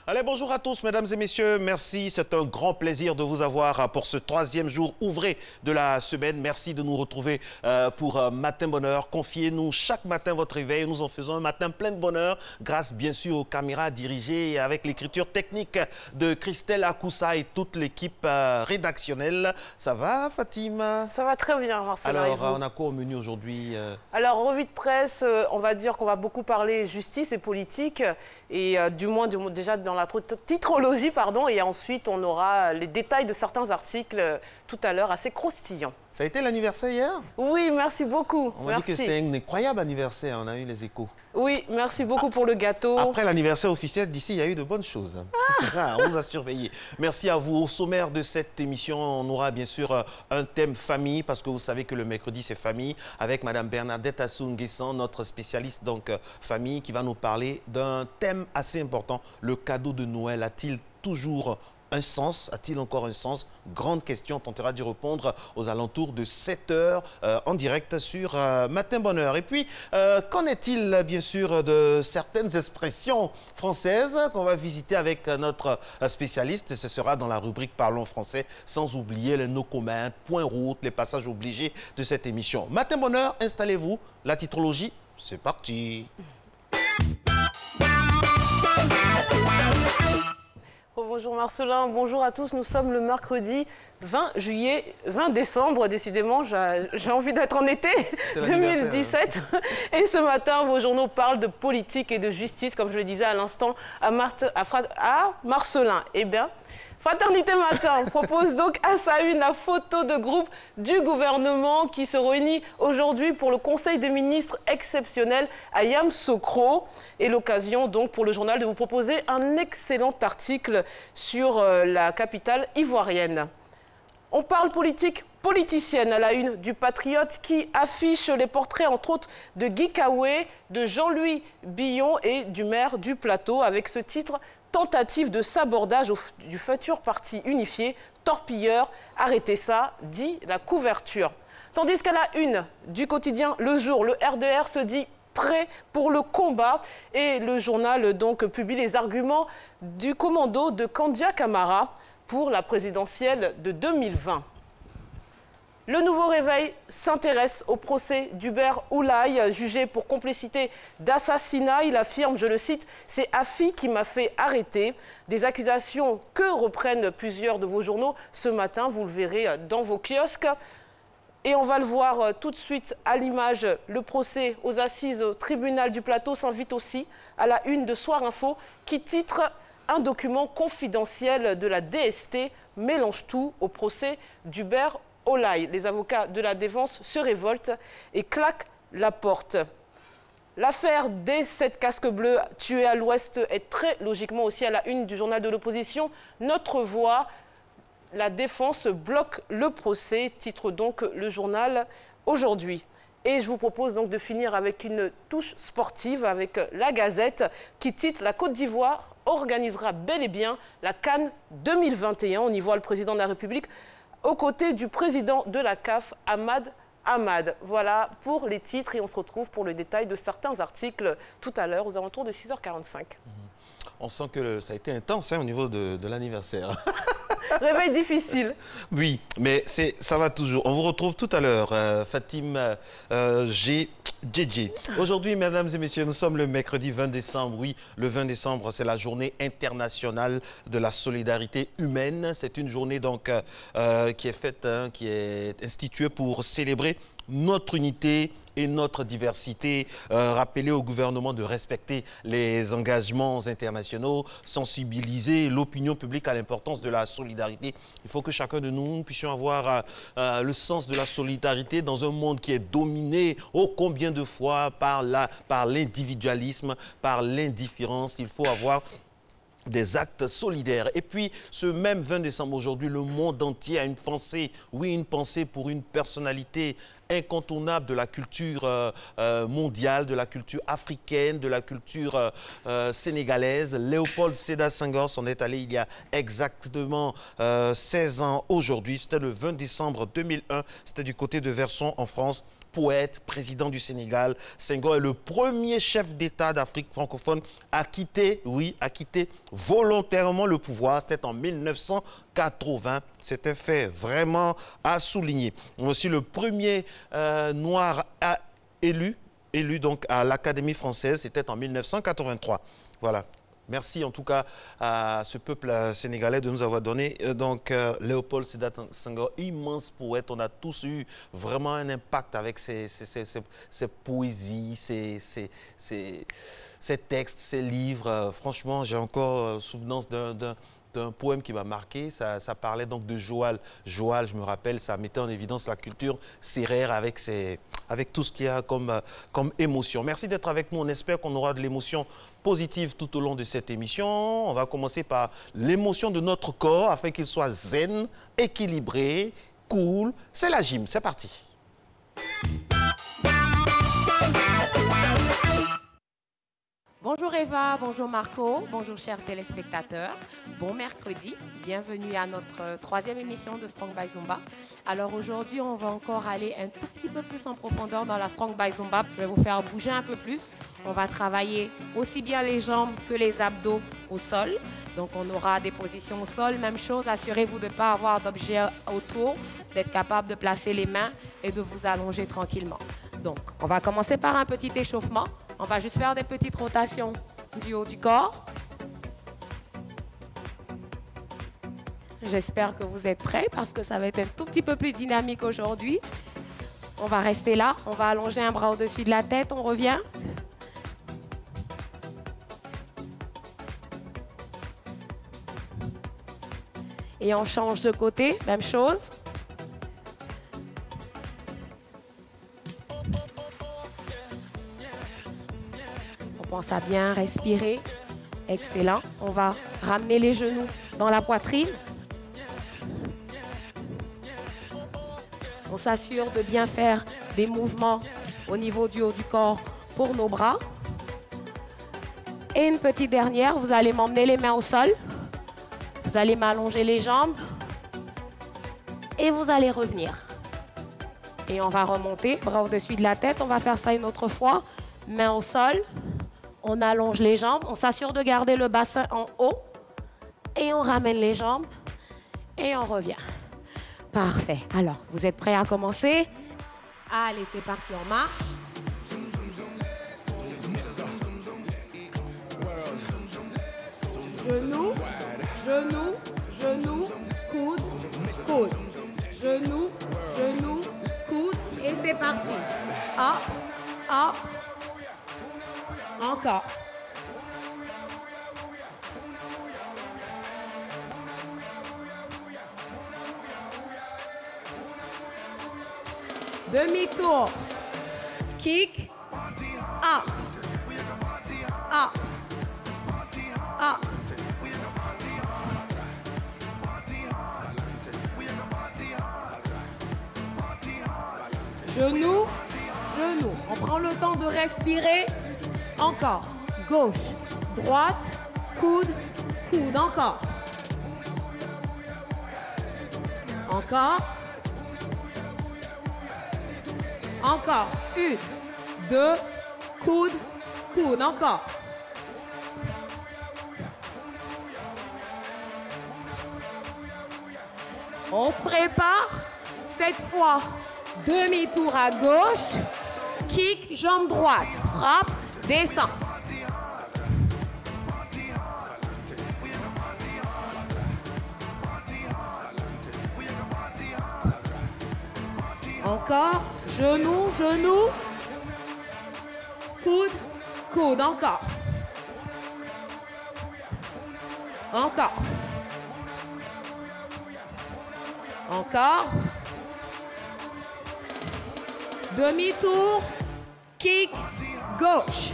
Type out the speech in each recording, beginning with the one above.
Allez, bonjour à tous, mesdames et messieurs. Merci, c'est un grand plaisir de vous avoir pour ce troisième jour ouvré de la semaine. Merci de nous retrouver pour Matin Bonheur. Confiez-nous chaque matin votre réveil. Nous en faisons un matin plein de bonheur grâce, bien sûr, aux caméras dirigées avec l'écriture technique de Christelle Akoussa et toute l'équipe rédactionnelle. Ça va, Fatima? Ça va très bien, Marcel. Alors, on a quoi au menu aujourd'hui? Alors, revue de presse, on va dire qu'on va beaucoup parler justice et politique, et du moins déjà dans la titrologie, pardon, et ensuite on aura les détails de certains articles tout à l'heure assez croustillants. Ça a été l'anniversaire hier? Oui, merci beaucoup. On m'a dit que c'était un incroyable anniversaire, on a eu les échos. Oui, merci beaucoup pour le gâteau. Après l'anniversaire officiel d'ici, il y a eu de bonnes choses. On vous a surveillé. Merci à vous. Au sommaire de cette émission, on aura bien sûr un thème famille, parce que vous savez que le mercredi, c'est famille, avec Mme Bernadette Assou-Nguessan, notre spécialiste donc famille, qui va nous parler d'un thème assez important. Le cadeau de Noël a-t-il toujours un sens? A-t-il encore un sens? Grande question, on tentera d'y répondre aux alentours de 7 h en direct sur Matin Bonheur. Et puis, qu'en est-il bien sûr de certaines expressions françaises qu'on va visiter avec notre spécialiste? Ce sera dans la rubrique Parlons français, sans oublier les noms communs, points route, les passages obligés de cette émission. Matin Bonheur, installez-vous. La titrologie, c'est parti. Bonjour Marcelin, bonjour à tous. Nous sommes le mercredi 20 décembre, décidément, j'ai envie d'être en été 2017. Et ce matin, vos journaux parlent de politique et de justice, comme je le disais à l'instant à Marcelin. Eh bien, Fraternité Matin propose donc à sa une la photo de groupe du gouvernement qui se réunit aujourd'hui pour le Conseil des ministres exceptionnel à Yamoussoukro. Et l'occasion donc pour le journal de vous proposer un excellent article sur la capitale ivoirienne. On parle politique politicienne à la une du Patriote qui affiche les portraits entre autres de Guy Kawé, de Jean-Louis Billon et du maire du Plateau avec ce titre « Tentative de sabordage du futur parti unifié, torpilleur, arrêtez ça », dit la couverture. Tandis qu'à la une du quotidien Le Jour, le RDR se dit prêt pour le combat et le journal donc publie les arguments du commando de Kandia Camara pour la présidentielle de 2020. Le Nouveau Réveil s'intéresse au procès d'Hubert Oulaye, jugé pour complicité d'assassinat. Il affirme, je le cite, « C'est Afi qui m'a fait arrêter ». Des accusations que reprennent plusieurs de vos journaux ce matin, vous le verrez dans vos kiosques. Et on va le voir tout de suite à l'image, le procès aux assises au tribunal du Plateau s'invite aussi à la une de Soir Info qui titre « Un document confidentiel de la DST mélange tout au procès d'Hubert Oulaye ». Les avocats de la défense se révoltent et claquent la porte. L'affaire des 7 casques bleus tués à l'Ouest est très logiquement aussi à la une du journal de l'opposition. Notre voix, la défense bloque le procès, titre donc le journal aujourd'hui. Et je vous propose donc de finir avec une touche sportive avec la Gazette qui titre « La Côte d'Ivoire organisera bel et bien la CAN 2021 ». On y voit le président de la République aux côtés du président de la CAF, Ahmad Ahmad. Voilà pour les titres et on se retrouve pour le détail de certains articles tout à l'heure aux alentours de 6 h 45. On sent que ça a été intense au niveau de l'anniversaire. Réveil difficile. Oui, mais ça va toujours. On vous retrouve tout à l'heure, Fatim JJ. Aujourd'hui, mesdames et messieurs, nous sommes le mercredi 20 décembre. Oui, le 20 décembre, c'est la journée internationale de la solidarité humaine. C'est une journée donc qui est faite, qui est instituée pour célébrer notre unité et notre diversité, rappeler au gouvernement de respecter les engagements internationaux, sensibiliser l'opinion publique à l'importance de la solidarité. Il faut que chacun de nous puissions avoir le sens de la solidarité dans un monde qui est dominé ô combien de fois par l'individualisme, par l'indifférence. Il faut avoir des actes solidaires. Et puis, ce même 20 décembre aujourd'hui, le monde entier a une pensée, oui, une pensée pour une personnalité incontournable de la culture mondiale, de la culture africaine, de la culture sénégalaise. Léopold Sédar Senghor s'en est allé il y a exactement 16 ans aujourd'hui. C'était le 20 décembre 2001. C'était du côté de Verson en France. Poète, président du Sénégal, Senghor est le premier chef d'État d'Afrique francophone à quitter, oui, à quitter volontairement le pouvoir. C'était en 1980. C'est un fait vraiment à souligner. Aussi le premier noir élu donc à l'Académie française, c'était en 1983. Voilà. Merci en tout cas à ce peuple sénégalais de nous avoir donné Léopold Sédar Senghor, immense poète. On a tous eu vraiment un impact avec ses poésies, ses textes, ses livres. Franchement, j'ai encore souvenance d'un poème qui m'a marqué. Ça parlait donc de Joal. Joal, je me rappelle, ça mettait en évidence la culture sérère avec tout ce qu'il y a comme émotion. Merci d'être avec nous. On espère qu'on aura de l'émotion positive tout au long de cette émission. On va commencer par l'émotion de notre corps afin qu'il soit zen, équilibré, cool. C'est la gym. C'est parti. Bonjour Eva, bonjour Marco, bonjour chers téléspectateurs, bon mercredi, bienvenue à notre troisième émission de Strong by Zumba. Alors aujourd'hui on va encore aller un tout petit peu plus en profondeur dans la Strong by Zumba. Je vais vous faire bouger un peu plus, on va travailler aussi bien les jambes que les abdos au sol. Donc on aura des positions au sol, même chose, assurez-vous de ne pas avoir d'objet autour, d'être capable de placer les mains et de vous allonger tranquillement. Donc on va commencer par un petit échauffement. On va juste faire des petites rotations du haut du corps. J'espère que vous êtes prêts parce que ça va être un tout petit peu plus dynamique aujourd'hui. On va rester là, on va allonger un bras au-dessus de la tête, on revient. Et on change de côté, même chose. On pense à bien respirer. Excellent. On va ramener les genoux dans la poitrine. On s'assure de bien faire des mouvements au niveau du haut du corps pour nos bras. Et une petite dernière, vous allez m'emmener les mains au sol. Vous allez m'allonger les jambes. Et vous allez revenir. Et on va remonter, bras au-dessus de la tête. On va faire ça une autre fois. Mains au sol. On allonge les jambes, on s'assure de garder le bassin en haut et on ramène les jambes et on revient. Parfait. Alors, vous êtes prêts à commencer? Allez, c'est parti, on marche. Genoux, genoux, genoux, coude, coude. Genoux, genoux, coude et c'est parti. Hop, hop. Encore. Demi-tour. Kick. Up. Up. Up. Genoux, genoux. On prend le temps de respirer. Encore. Gauche, droite, coude, coude. Encore. Encore. Encore. Une, deux, coude, coude. Encore. On se prépare. Cette fois, demi-tour à gauche. Kick, jambe droite. Frappe. Descend. Encore. Genou, genou. Coude, coude. Encore. Encore. Encore. Demi-tour. Kick. Gauche.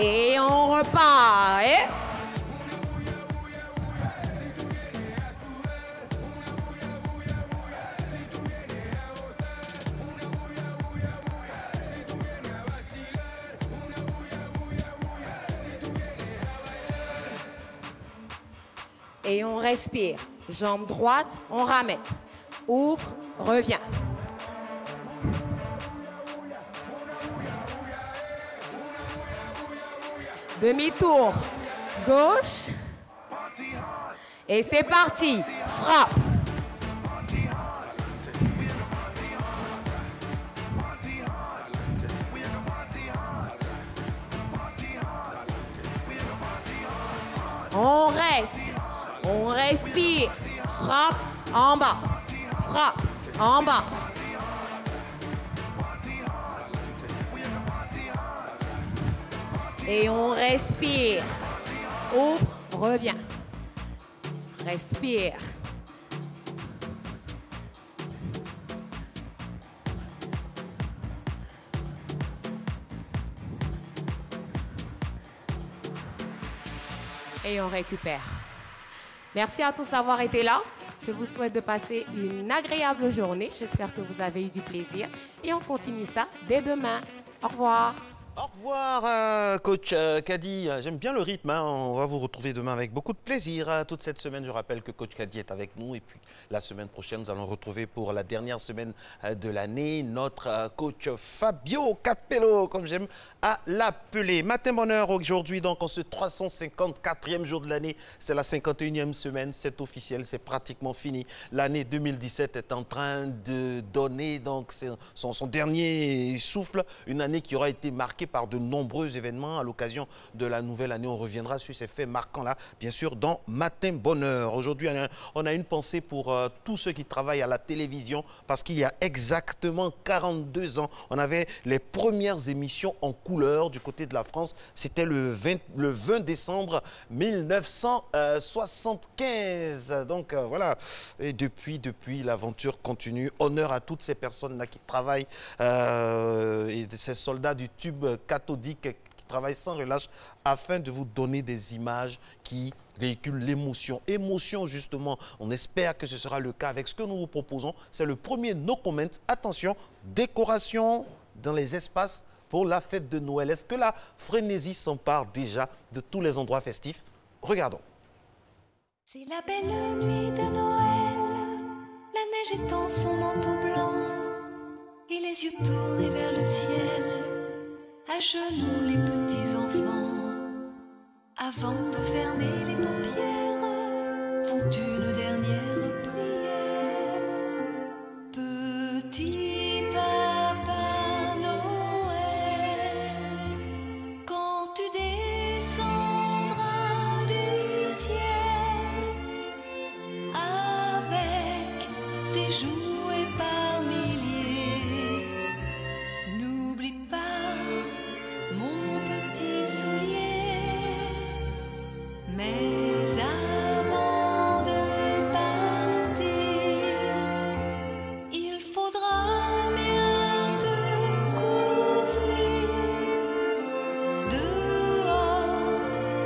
Et on repart. Et on respire. Jambe droite, on ramène. Ouvre, reviens. Demi-tour, gauche. Et c'est parti. Frappe. On reste. On respire. Frappe en bas. Frappe en bas. Et on respire. Ouvre, reviens. Respire. Et on récupère. Merci à tous d'avoir été là. Je vous souhaite de passer une agréable journée. J'espère que vous avez eu du plaisir. Et on continue ça dès demain. Au revoir. Au revoir, coach Kadi. J'aime bien le rythme. Hein. On va vous retrouver demain avec beaucoup de plaisir. Toute cette semaine, je rappelle que coach Kadi est avec nous. Et puis, la semaine prochaine, nous allons retrouver pour la dernière semaine de l'année notre coach Fabio Capello, comme j'aime à l'appeler. Matin bonheur aujourd'hui, donc en ce 354e jour de l'année. C'est la 51e semaine. C'est officiel, c'est pratiquement fini. L'année 2017 est en train de donner donc son dernier souffle. Une année qui aura été marquée par de nombreux événements à l'occasion de la nouvelle année. On reviendra sur ces faits marquants-là, bien sûr, dans Matin Bonheur. Aujourd'hui, on a une pensée pour tous ceux qui travaillent à la télévision, parce qu'il y a exactement 42 ans, on avait les premières émissions en couleur du côté de la France. C'était le 20 décembre 1975. Donc voilà, et depuis, l'aventure continue. Honneur à toutes ces personnes-là qui travaillent, et ces soldats du tube cathodique qui travaillent sans relâche afin de vous donner des images qui véhiculent l'émotion. Émotion, justement, on espère que ce sera le cas avec ce que nous vous proposons. C'est le premier No Comment. Attention, décoration dans les espaces pour la fête de Noël. Est-ce que la frénésie s'empare déjà de tous les endroits festifs? Regardons. C'est la belle nuit de Noël, la neige étend son manteau blanc et les yeux tournés vers le ciel. À genoux les petits enfants, avant de fermer les paupières, font une dernière prière. Petit papa Noël, quand tu descendras du ciel avec tes jouets par milliers, n'oublie pas mon petit soulier. Mais avant de partir, il faudra bien te couvrir. Dehors,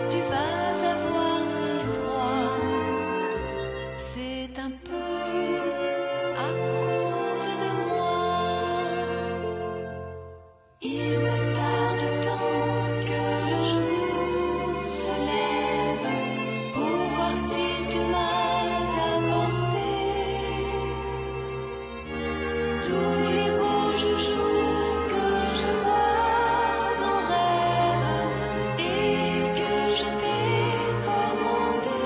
tu vas avoir si froid. C'est un peu à cause de moi. Il me tarde tant que le jour se lève pour voir si tu m'as apporté tous les beaux joujoux que je vois en rêve et que je t'ai commandé.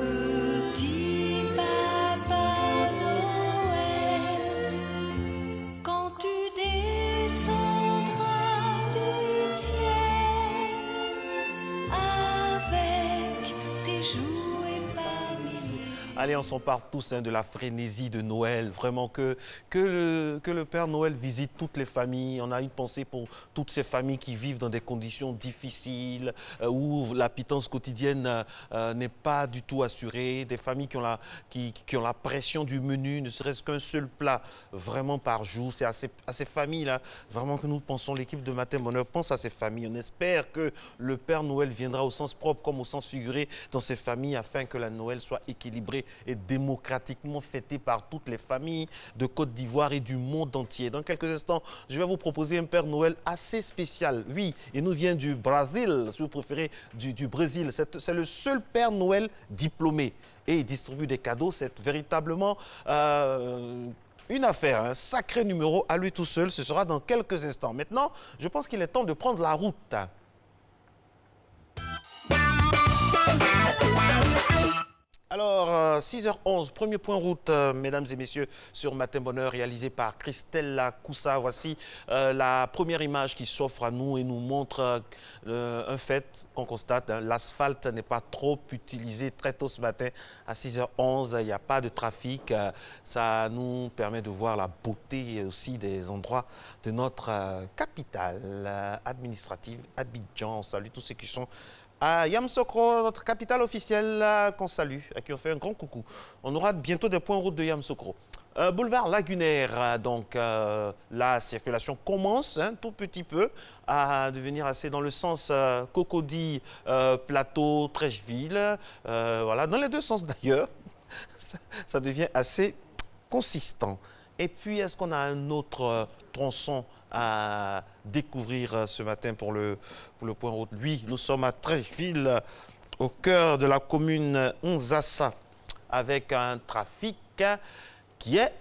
Petit Allez, on s'empare tous de la frénésie de Noël. Vraiment que le Père Noël visite toutes les familles. On a une pensée pour toutes ces familles qui vivent dans des conditions difficiles, où la pitance quotidienne n'est pas du tout assurée. Des familles qui ont la pression du menu, ne serait-ce qu'un seul plat vraiment par jour. C'est à ces familles-là vraiment que nous pensons, l'équipe de Matin Bonheur pense à ces familles. On espère que le Père Noël viendra au sens propre comme au sens figuré dans ces familles afin que la Noël soit équilibrée et démocratiquement fêtée par toutes les familles de Côte d'Ivoire et du monde entier. Dans quelques instants, je vais vous proposer un Père Noël assez spécial. Oui, il nous vient du Brésil, si vous préférez, du Brésil. C'est le seul Père Noël diplômé et il distribue des cadeaux. C'est véritablement une affaire, un sacré numéro à lui tout seul. Ce sera dans quelques instants. Maintenant, je pense qu'il est temps de prendre la route. Alors, 6h11, premier point route, mesdames et messieurs, sur Matin Bonheur, réalisé par Christelle Koussa. Voici la première image qui s'offre à nous et nous montre un fait qu'on constate. Hein, l'asphalte n'est pas trop utilisé très tôt ce matin. À 6h11, il n'y a pas de trafic. Ça nous permet de voir la beauté aussi des endroits de notre capitale administrative, Abidjan. On salue tous ceux qui sont à Yamoussoukro, notre capitale officielle, qu'on salue, à qui on fait un grand coucou. On aura bientôt des points route de Yamoussoukro. Boulevard Lagunaire, donc la circulation commence un tout petit peu à devenir assez dans le sens Cocody, Plateau, Trècheville. Voilà, dans les deux sens d'ailleurs, ça devient assez consistant. Et puis, est-ce qu'on a un autre tronçon à découvrir ce matin pour le point route? Oui, nous sommes à Trècheville, au cœur de la commune Nzassa, avec un trafic qui est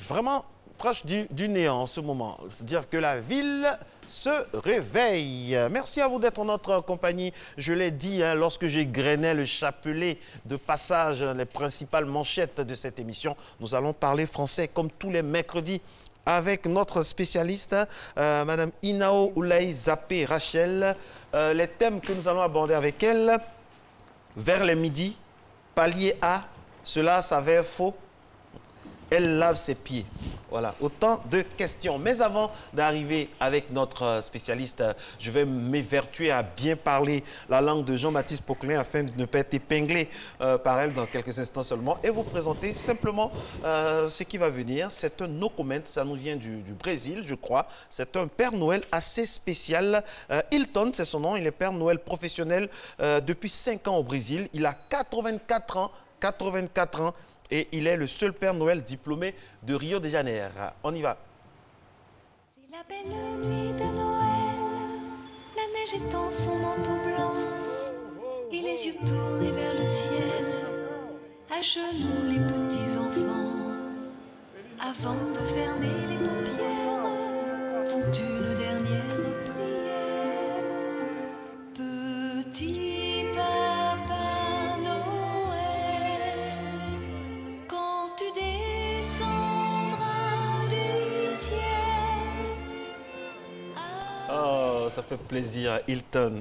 vraiment proche du néant en ce moment. C'est-à-dire que la ville se réveille. Merci à vous d'être en notre compagnie. Je l'ai dit hein, lorsque j'égrenais le chapelet de passage, les principales manchettes de cette émission. Nous allons parler français comme tous les mercredis avec notre spécialiste, Madame Inao Oulaye Zappé Rachel. Les thèmes que nous allons aborder avec elle, vers les midis, palier A, cela s'avère faux. Elle lave ses pieds. Voilà, autant de questions. Mais avant d'arriver avec notre spécialiste, je vais m'évertuer à bien parler la langue de Jean-Baptiste Poquelin afin de ne pas être épinglé par elle dans quelques instants seulement et vous présenter simplement ce qui va venir. C'est un no comment, ça nous vient du Brésil, je crois. C'est un Père Noël assez spécial. Hilton, c'est son nom, il est Père Noël professionnel depuis 5 ans au Brésil. Il a 84 ans. 84 ans. Et il est le seul Père Noël diplômé de Rio de Janeiro. On y va. C'est la belle nuit de Noël, la neige étend son manteau blanc, et les yeux tournés vers le ciel, à genoux les petits enfants, avant de fermer les paupières, font une dernière prière. Petit papa Noël, quand tu descendras du ciel. Oh, ça fait plaisir. Hilton,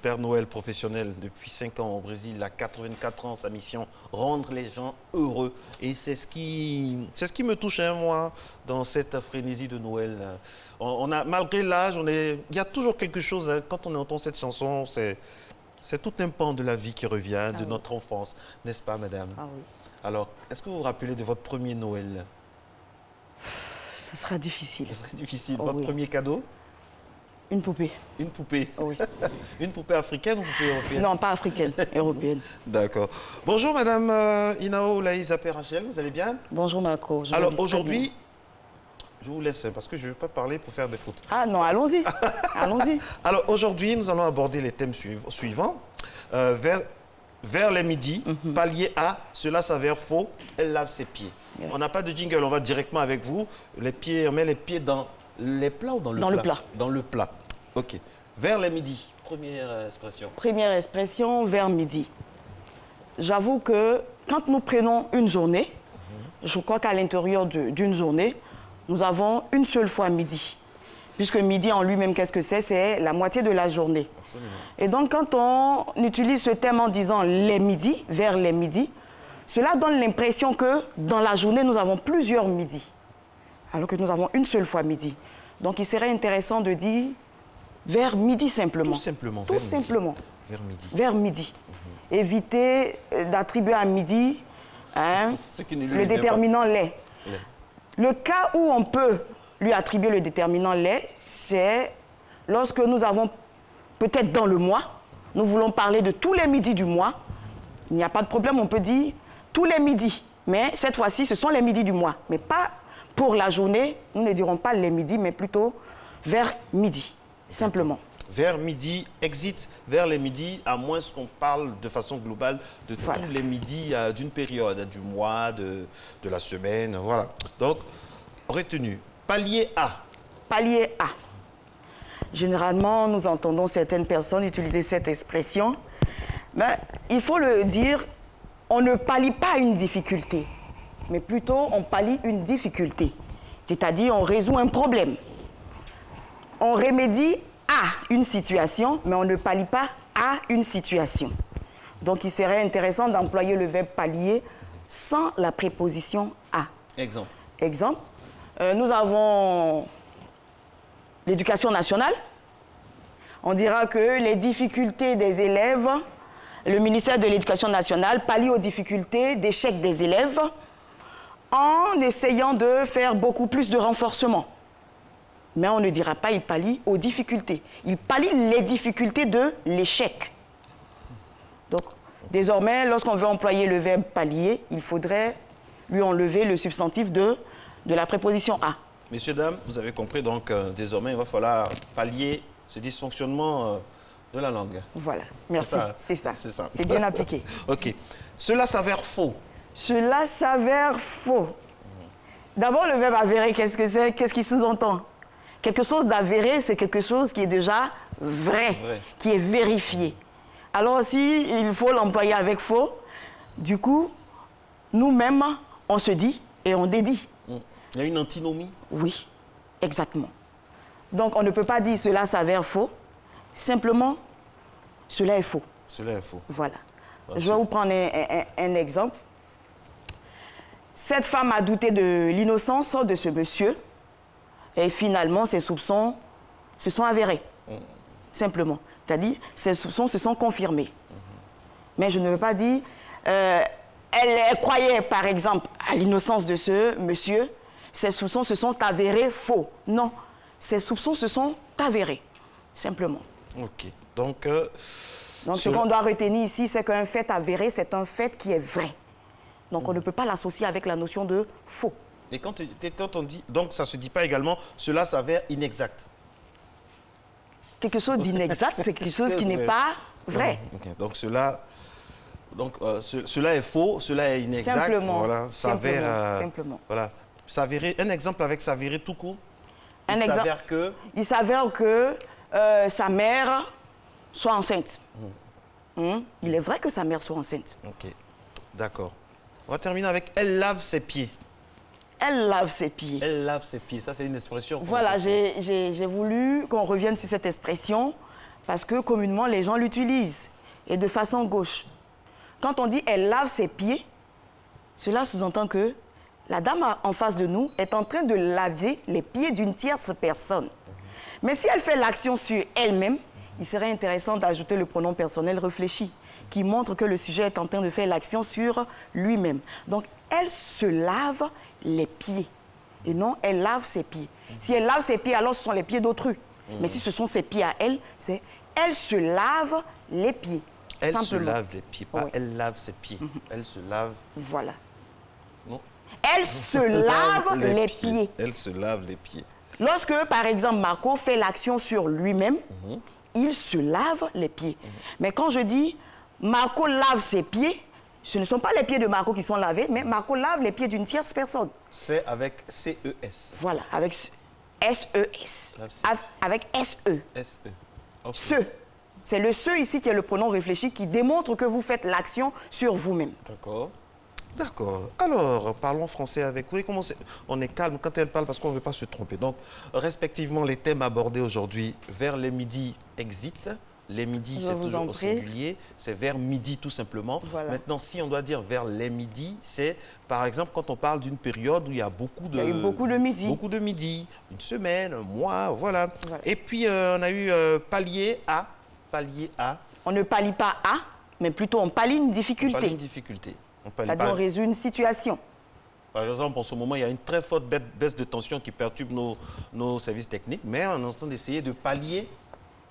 Père Noël professionnel depuis 5 ans au Brésil, il a 84 ans, sa mission, rendre les gens heureux. Et c'est ce qui me touche, hein, moi, dans cette frénésie de Noël. On a, malgré l'âge, il y a toujours quelque chose, hein, quand on entend cette chanson, c'est tout un pan de la vie qui revient, de notre enfance, n'est-ce pas, madame? Ah oui. Alors, est-ce que vous vous rappelez de votre premier Noël? Ça sera difficile. Ce serait difficile. Oh, Votre oui. premier cadeau? Une poupée. Une poupée. Oh oui. Une poupée africaine ou poupée européenne? Non, pas africaine, européenne. D'accord. Bonjour Madame Inao Oulaye Zappé Rachel, vous allez bien? Bonjour Marco. je vais Alors très aujourd'hui, je vous laisse parce que je ne vais pas parler pour faire des fautes. bien. Ah non, allons-y. Allons-y. Alors aujourd'hui, nous allons aborder les thèmes suivants. Vers les midis, palier A, cela s'avère faux, elle lave ses pieds. Yeah. On n'a pas de jingle, on va directement avec vous. Les pieds, on met les pieds dans les plats ou dans le plat? Dans le plat. Dans le plat. Ok. Vers les midis, première expression. Première expression, vers midi. J'avoue que quand nous prenons une journée, je crois qu'à l'intérieur d'une journée, nous avons une seule fois midi. Puisque midi en lui-même, qu'est-ce que c'est? C'est la moitié de la journée. Absolument. Et donc, quand on utilise ce terme en disant les midis, vers les midis, cela donne l'impression que dans la journée, nous avons plusieurs midis, alors que nous avons une seule fois midi. Donc, il serait intéressant de dire vers midi simplement. Tout simplement. Tout simplement. Vers midi. Vers midi. Éviter d'attribuer à midi le déterminant lait. Le cas où on peut lui attribuer le déterminant lait, c'est lorsque nous avons, peut-être dans le mois, nous voulons parler de tous les midis du mois. Il n'y a pas de problème, on peut dire tous les midis. Mais cette fois-ci, ce sont les midis du mois. Mais pas pour la journée, nous ne dirons pas les midis, mais plutôt vers midi, simplement. Vers midi, exit vers les midis, à moins qu'on parle de façon globale de tous les midis d'une période, du mois, de la semaine, voilà. Donc, retenu. Palier A. Palier A. Généralement, nous entendons certaines personnes utiliser cette expression. Mais il faut le dire, on ne pallie pas une difficulté, mais plutôt on pallie une difficulté. C'est-à-dire, on résout un problème. On remédie à une situation, mais on ne pallie pas à une situation. Donc, il serait intéressant d'employer le verbe pallier sans la préposition à. Exemple. Exemple. Nous avons l'éducation nationale. On dira que les difficultés des élèves, le ministère de l'Éducation nationale pallie aux difficultés d'échec des élèves en essayant de faire beaucoup plus de renforcement. Mais on ne dira pas il pallie aux difficultés. Il pallie les difficultés de l'échec. Donc, désormais, lorsqu'on veut employer le verbe pallier, il faudrait lui enlever le substantif de la préposition à. Messieurs, dames, vous avez compris, donc désormais, il va falloir pallier ce dysfonctionnement de la langue. Voilà, merci, c'est ça. C'est bien appliqué. OK. Cela s'avère faux. Cela s'avère faux. D'abord, le verbe avérer, qu'est-ce que c'est? Qu'est-ce qu'il sous-entend? Quelque chose d'avéré, c'est quelque chose qui est déjà vrai, qui est vérifié. Alors, si il faut l'employer avec faux, du coup, nous-mêmes, on se dit et on dédie. Il y a une antinomie? Oui, exactement. Donc, on ne peut pas dire cela s'avère faux. Simplement, cela est faux. Cela est faux. Voilà. Je vais vous prendre un exemple. Cette femme a douté de l'innocence de ce monsieur. Et finalement, ses soupçons se sont avérés. Simplement. C'est-à-dire, ses soupçons se sont confirmés. Mais je ne veux pas dire... elle croyait, par exemple, à l'innocence de ce monsieur. Ses soupçons se sont avérés faux. Non. Ses soupçons se sont avérés. Simplement. OK. Donc ce qu'on doit retenir ici, c'est qu'un fait avéré, c'est un fait qui est vrai. Donc, on ne peut pas l'associer avec la notion de faux. Et quand on dit... Donc, ça ne se dit pas également, cela s'avère inexact. Quelque chose d'inexact, c'est quelque chose qui n'est pas vrai. Okay. Donc, cela est faux, cela est inexact. Simplement. Voilà, Simplement. Voilà. S'avérer, un exemple avec s'avérer tout court. Il s'avère que sa mère soit enceinte. Il est vrai que sa mère soit enceinte. OK. D'accord. On va terminer avec « elle lave ses pieds ». Elle lave ses pieds. Elle lave ses pieds. Ça, c'est une expression. Voilà, j'ai voulu qu'on revienne sur cette expression parce que communément, les gens l'utilisent et de façon gauche. Quand on dit « elle lave ses pieds », cela sous-entend que la dame en face de nous est en train de laver les pieds d'une tierce personne. Mais si elle fait l'action sur elle-même, il serait intéressant d'ajouter le pronom personnel réfléchi, qui montre que le sujet est en train de faire l'action sur lui-même. Donc, elle se lave les pieds, et non, elle lave ses pieds. Si elle lave ses pieds, alors ce sont les pieds d'autrui. Mais si ce sont ses pieds à elle, c'est elle se lave les pieds. Elle se lave les pieds, pas elle lave ses pieds. Elle se lave... Voilà. Non. Elle se lave les pieds. Elle se lave les pieds. Lorsque, par exemple, Marco fait l'action sur lui-même, il se lave les pieds. Mais quand je dis Marco lave ses pieds, ce ne sont pas les pieds de Marco qui sont lavés, mais Marco lave les pieds d'une tierce personne. C'est avec C-E-S. Voilà, avec S-E-S. Avec S-E. S-E. Okay. Ce. C'est le ce ici qui est le pronom réfléchi qui démontre que vous faites l'action sur vous-même. D'accord. D'accord. Alors, parlons français avec vous. Comment on est calme quand elle parle parce qu'on ne veut pas se tromper. Donc, respectivement, les thèmes abordés aujourd'hui, vers les midis, exit, les midis, c'est toujours au singulier. C'est vers midi, tout simplement. Voilà. Maintenant, si on doit dire vers les midis, c'est par exemple quand on parle d'une période où il y a beaucoup de... Il y a eu beaucoup de midis. Beaucoup de midis, une semaine, un mois, voilà. Et puis, on a eu pallier à. On ne pallie pas à, mais plutôt on pallie une difficulté. On pallie une difficulté. C'est-à-dire on résout une situation. Par exemple, en ce moment, il y a une très forte baisse de tension qui perturbe nos services techniques, mais on est en train d'essayer de pallier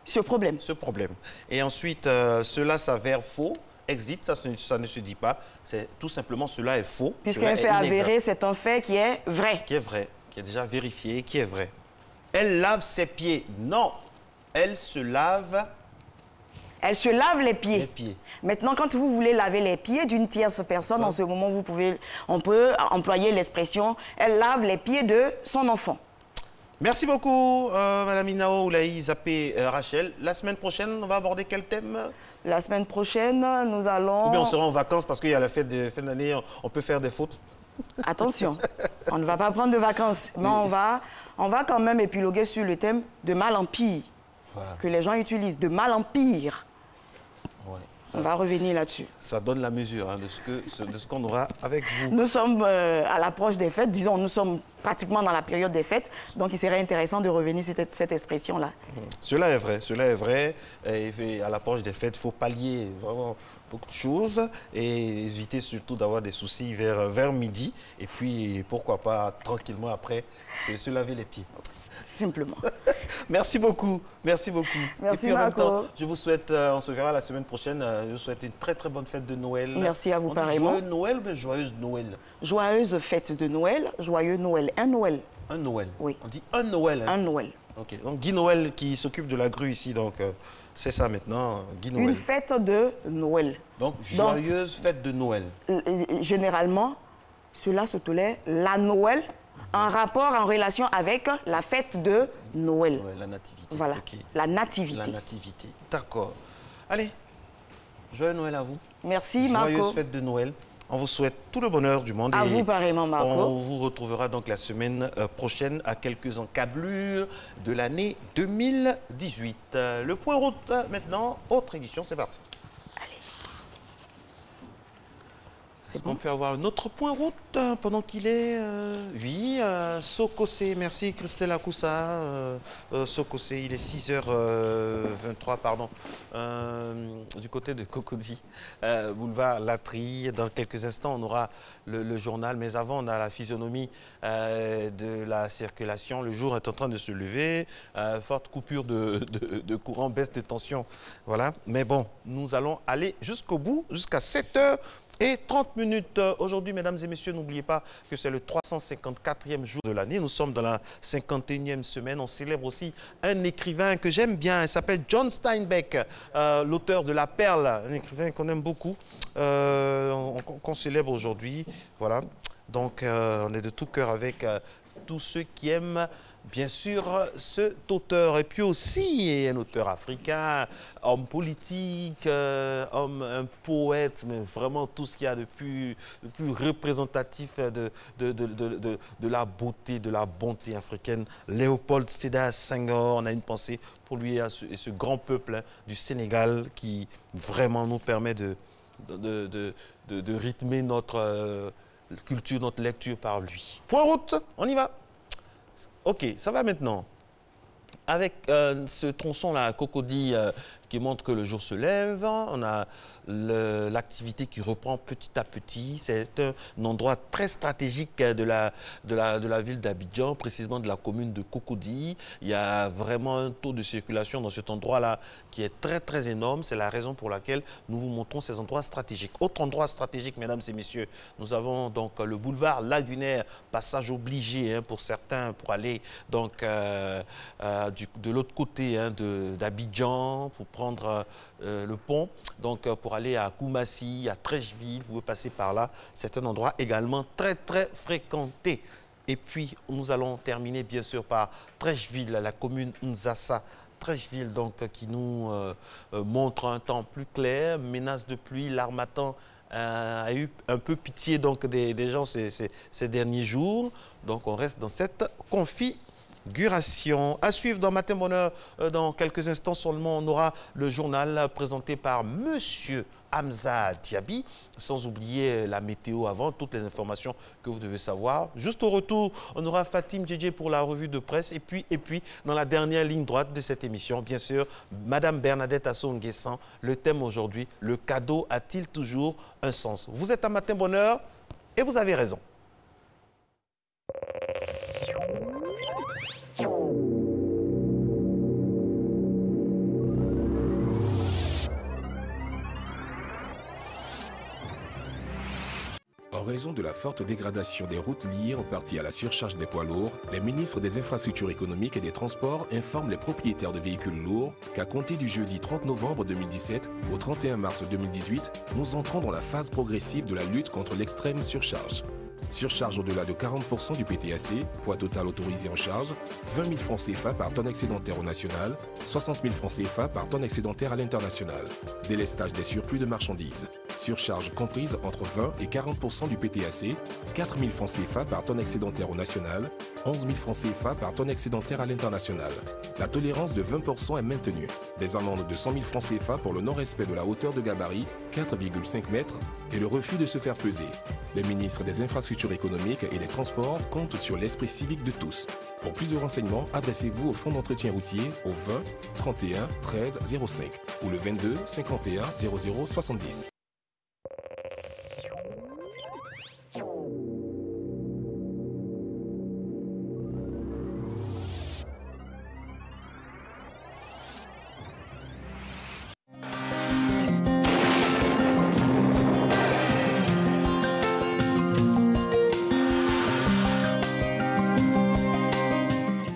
ce problème. Et ensuite, cela s'avère faux. Exit, ça ne se dit pas. C'est tout simplement cela est faux. Puisqu'un fait avéré, c'est un fait qui est vrai. Qui est vrai, qui est déjà vérifié, qui est vrai. Elle lave ses pieds. Non, elle se lave... Elle se lave les pieds. Maintenant, quand vous voulez laver les pieds d'une tierce personne, en ce moment, on peut employer l'expression « elle lave les pieds de son enfant ». Merci beaucoup, Madame Inao, Oulaï, Zappé, Rachel. La semaine prochaine, on va aborder quel thème? La semaine prochaine, nous allons... Ou bien on sera en vacances parce qu'il y a la fête de fin d'année, on peut faire des fautes. Attention, on ne va pas prendre de vacances, mais on va quand même épiloguer sur le thème de mal en pire, que les gens utilisent, de mal en pire. On va revenir là-dessus. Ça donne la mesure de ce qu'on aura avec vous. Nous sommes à l'approche des fêtes, disons, nous sommes pratiquement dans la période des fêtes, donc il serait intéressant de revenir sur cette expression-là. Cela est vrai. Et à l'approche des fêtes, il faut pallier vraiment beaucoup de choses et éviter surtout d'avoir des soucis vers midi. Et puis, pourquoi pas, tranquillement après, se laver les pieds. Simplement. Merci beaucoup. Merci beaucoup. Merci, et puis, en Marco. même temps, je vous souhaite, on se verra la semaine prochaine, je vous souhaite une très très bonne fête de Noël. Merci à vous pareillement. Joyeux Noël ou bien joyeuse Noël? Joyeuse fête de Noël, joyeux Noël. Un Noël. Un Noël? Oui. On dit un Noël. Un Noël. Ok. Donc Guy Noël qui s'occupe de la grue ici, donc c'est ça maintenant, Guy Noël. Une fête de Noël. Donc joyeuse fête de Noël. Généralement, cela se tolère la Noël en rapport, en relation avec la fête de Noël. Ouais, la nativité. Voilà, la nativité. La nativité, d'accord. Allez, joyeux Noël à vous. Merci, Marco. Joyeuse fête de Noël. On vous souhaite tout le bonheur du monde. À vous, pareillement, Marco. On vous retrouvera donc la semaine prochaine à quelques encablures de l'année 2018. Le point route maintenant, autre édition, c'est parti. Est-ce qu'on peut avoir un autre point route pendant qu'il est... Oui, Sokosé, merci Christelle Akoussa. Sokosé, il est 6h23, pardon, du côté de Cocody, boulevard Latry. Dans quelques instants, on aura le journal, mais avant, on a la physionomie de la circulation. Le jour est en train de se lever, forte coupure de courant, baisse de tension. Voilà, mais bon, nous allons aller jusqu'au bout, jusqu'à 7h. Et 30 minutes aujourd'hui, mesdames et messieurs, n'oubliez pas que c'est le 354e jour de l'année. Nous sommes dans la 51e semaine. On célèbre aussi un écrivain que j'aime bien. Il s'appelle John Steinbeck, l'auteur de La Perle, un écrivain qu'on aime beaucoup, qu'on célèbre aujourd'hui. Voilà. Donc, on est de tout cœur avec tous ceux qui aiment bien sûr cet auteur. Et puis aussi un auteur africain, homme politique, un poète, mais vraiment tout ce qu'il y a de plus représentatif de la beauté, de la bonté africaine. Léopold Sédar Senghor, on a une pensée pour lui et ce grand peuple du Sénégal qui vraiment nous permet de rythmer notre culture, notre lecture par lui. Point route, on y va. Ok, ça va maintenant. Avec ce tronçon-là, Cocody, qui montre que le jour se lève, on a l'activité qui reprend petit à petit. C'est un endroit très stratégique de la ville d'Abidjan, précisément de la commune de Cocody. Il y a vraiment un taux de circulation dans cet endroit-là qui est très très énorme. C'est la raison pour laquelle nous vous montrons ces endroits stratégiques. Autre endroit stratégique, mesdames et messieurs, nous avons donc le boulevard Lagunaire, passage obligé pour certains pour aller donc de l'autre côté d'Abidjan pour prendre le pont, donc pour aller à Koumassi, à Treichville, vous pouvez passer par là. C'est un endroit également très très fréquenté. Et puis nous allons terminer bien sûr par Treichville, la commune Nzassa. Treichville donc qui nous montre un temps plus clair, menace de pluie, l'harmattan a eu un peu pitié donc des gens ces derniers jours. Donc on reste dans cette inauguration. À suivre dans Matin Bonheur, dans quelques instants seulement, on aura le journal présenté par Monsieur Hamza Diaby, sans oublier la météo avant, toutes les informations que vous devez savoir. Juste au retour, on aura Fatim Djedje pour la revue de presse. Et puis, dans la dernière ligne droite de cette émission, bien sûr, Madame Bernadette Assou-Nguessan, le thème aujourd'hui, le cadeau a-t-il toujours un sens? Vous êtes à Matin Bonheur et vous avez raison. En raison de la forte dégradation des routes liées en partie à la surcharge des poids lourds, les ministres des Infrastructures économiques et des Transports informent les propriétaires de véhicules lourds qu'à compter du jeudi 30 novembre 2017 au 31 mars 2018, nous entrons dans la phase progressive de la lutte contre l'extrême surcharge. Surcharge au-delà de 40% du PTAC, poids total autorisé en charge, 20 000 francs CFA par tonne excédentaire au national, 60 000 francs CFA par tonne excédentaire à l'international. Délestage des surplus de marchandises. Surcharge comprise entre 20 et 40% du PTAC, 4 000 francs CFA par tonne excédentaire au national, 11 000 francs CFA par tonne excédentaire à l'international. La tolérance de 20% est maintenue. Des amendes de 100 000 francs CFA pour le non-respect de la hauteur de gabarit, 4,5 mètres, et le refus de se faire peser. Les ministres des Infrastructures économiques et des Transports comptent sur l'esprit civique de tous. Pour plus de renseignements, adressez-vous au Fonds d'entretien routier au 20 31 13 05 ou le 22 51 00 70.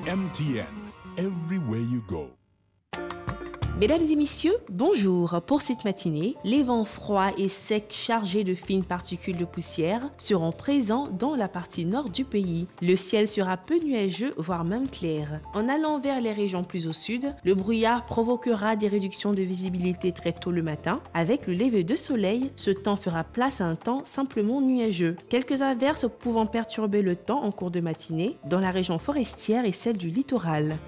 MTN, everywhere you go. Mesdames et messieurs, bonjour. Pour cette matinée, les vents froids et secs chargés de fines particules de poussière seront présents dans la partie nord du pays. Le ciel sera peu nuageux, voire même clair. En allant vers les régions plus au sud, le brouillard provoquera des réductions de visibilité très tôt le matin. Avec le lever de soleil, ce temps fera place à un temps simplement nuageux. Quelques averses pouvant perturber le temps en cours de matinée dans la région forestière et celle du littoral.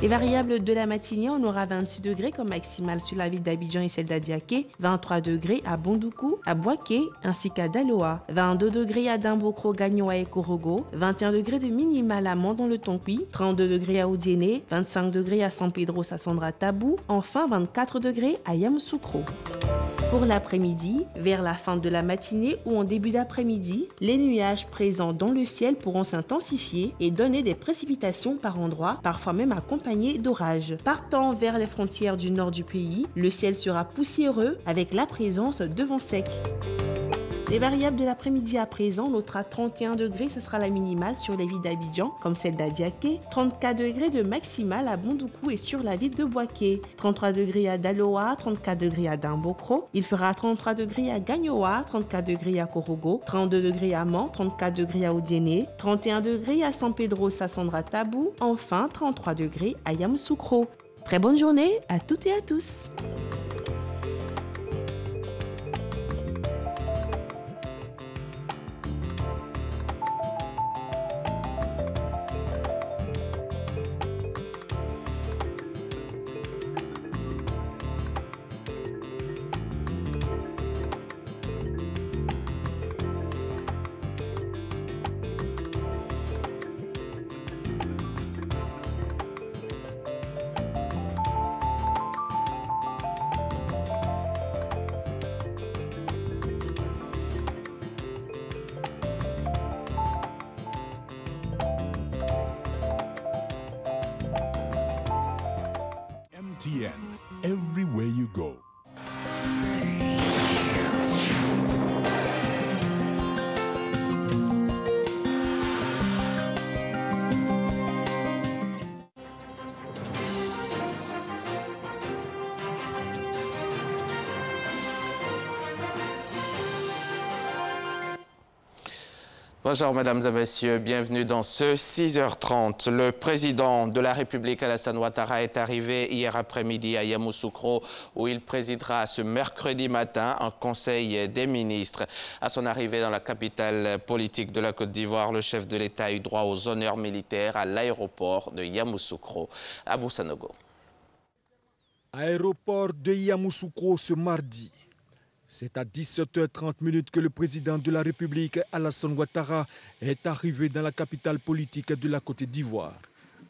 Les variables de la matinée, on aura 26 degrés comme maximale sur la ville d'Abidjan et celle d'Adiaké, 23 degrés à Bondoukou, à Boaké ainsi qu'à Daloa, 22 degrés à Dambokro, Gagnoa et Korogo, 21 degrés de minimale à Mandon le Tonkui, 32 degrés à Odiéné, 25 degrés à San Pedro Sassandra Tabou, enfin 24 degrés à Yamoussoukro. Pour l'après-midi, vers la fin de la matinée ou en début d'après-midi, les nuages présents dans le ciel pourront s'intensifier et donner des précipitations par endroits, parfois même accompagnées d'orages. Partant vers les frontières du nord du pays, le ciel sera poussiéreux avec la présence de vents secs. Les variables de l'après-midi à présent, on notera 31 degrés, ce sera la minimale sur les villes d'Abidjan, comme celle d'Adiaké, 34 degrés de maximale à Bondoukou et sur la ville de Boaké, 33 degrés à Daloa, 34 degrés à Dambokro, il fera 33 degrés à Gagnoa, 34 degrés à Korogo, 32 degrés à Man, 34 degrés à Odiéné, 31 degrés à San Pedro Sassandra Tabou, enfin 33 degrés à Yamoussoukro. Très bonne journée à toutes et à tous. MTN, everywhere you go. Bonjour mesdames et messieurs, bienvenue dans ce 6h30. Le président de la République Alassane Ouattara est arrivé hier après-midi à Yamoussoukro où il présidera ce mercredi matin un conseil des ministres. À son arrivée dans la capitale politique de la Côte d'Ivoire, le chef de l'État a eu droit aux honneurs militaires à l'aéroport de Yamoussoukro. Abou Sanogo. Aéroport de Yamoussoukro ce mardi. C'est à 17h30 que le président de la République, Alassane Ouattara, est arrivé dans la capitale politique de la Côte d'Ivoire.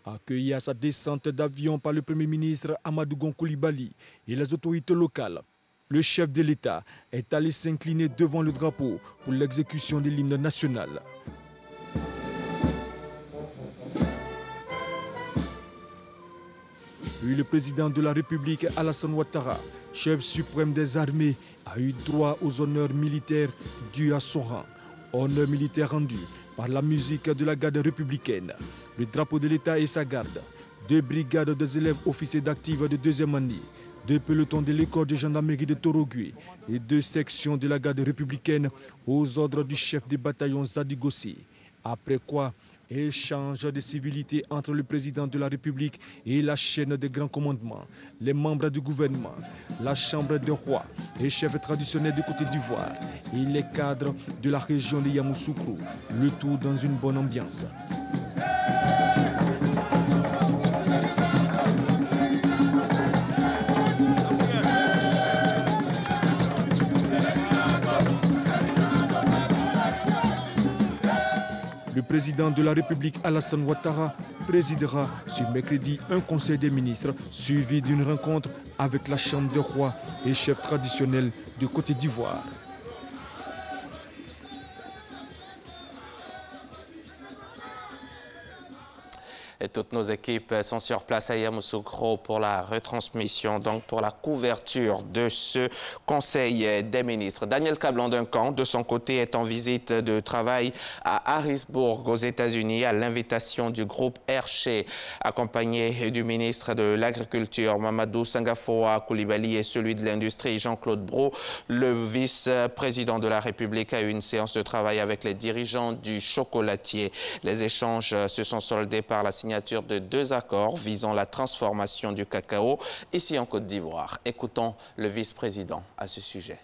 Accueilli à sa descente d'avion par le Premier ministre Amadou Gon Coulibaly et les autorités locales, le chef de l'État est allé s'incliner devant le drapeau pour l'exécution de l'hymne national. Puis le président de la République, Alassane Ouattara, chef suprême des armées, a eu droit aux honneurs militaires dus à son rang. Honneurs militaires rendus par la musique de la garde républicaine, le drapeau de l'État et sa garde, 2 brigades des élèves officiers d'actifs de 2e année, 2 pelotons de l'école de gendarmerie de Torogui et 2 sections de la garde républicaine aux ordres du chef du bataillon Zadigossi. Après quoi, échange de civilité entre le président de la République et la chaîne des grands commandements, les membres du gouvernement, la chambre des rois et chefs traditionnels de Côte d'Ivoire et les cadres de la région de Yamoussoukro, le tout dans une bonne ambiance. Le président de la République, Alassane Ouattara, présidera ce mercredi un conseil des ministres suivi d'une rencontre avec la Chambre des rois et chefs traditionnels de Côte d'Ivoire. Et toutes nos équipes sont sur place à Yamoussoukro pour la retransmission, donc pour la couverture de ce Conseil des ministres. Daniel Kablan-Duncan, de son côté, est en visite de travail à Harrisburg, aux États-Unis, à l'invitation du groupe Hershey, accompagné du ministre de l'Agriculture, Mamadou Sangafoa Coulibaly, et celui de l'Industrie, Jean-Claude Brault. Le vice-président de la République a eu une séance de travail avec les dirigeants du chocolatier. Les échanges se sont soldés par la signature de 2 accords visant la transformation du cacao ici en Côte d'Ivoire. Écoutons le vice-président à ce sujet.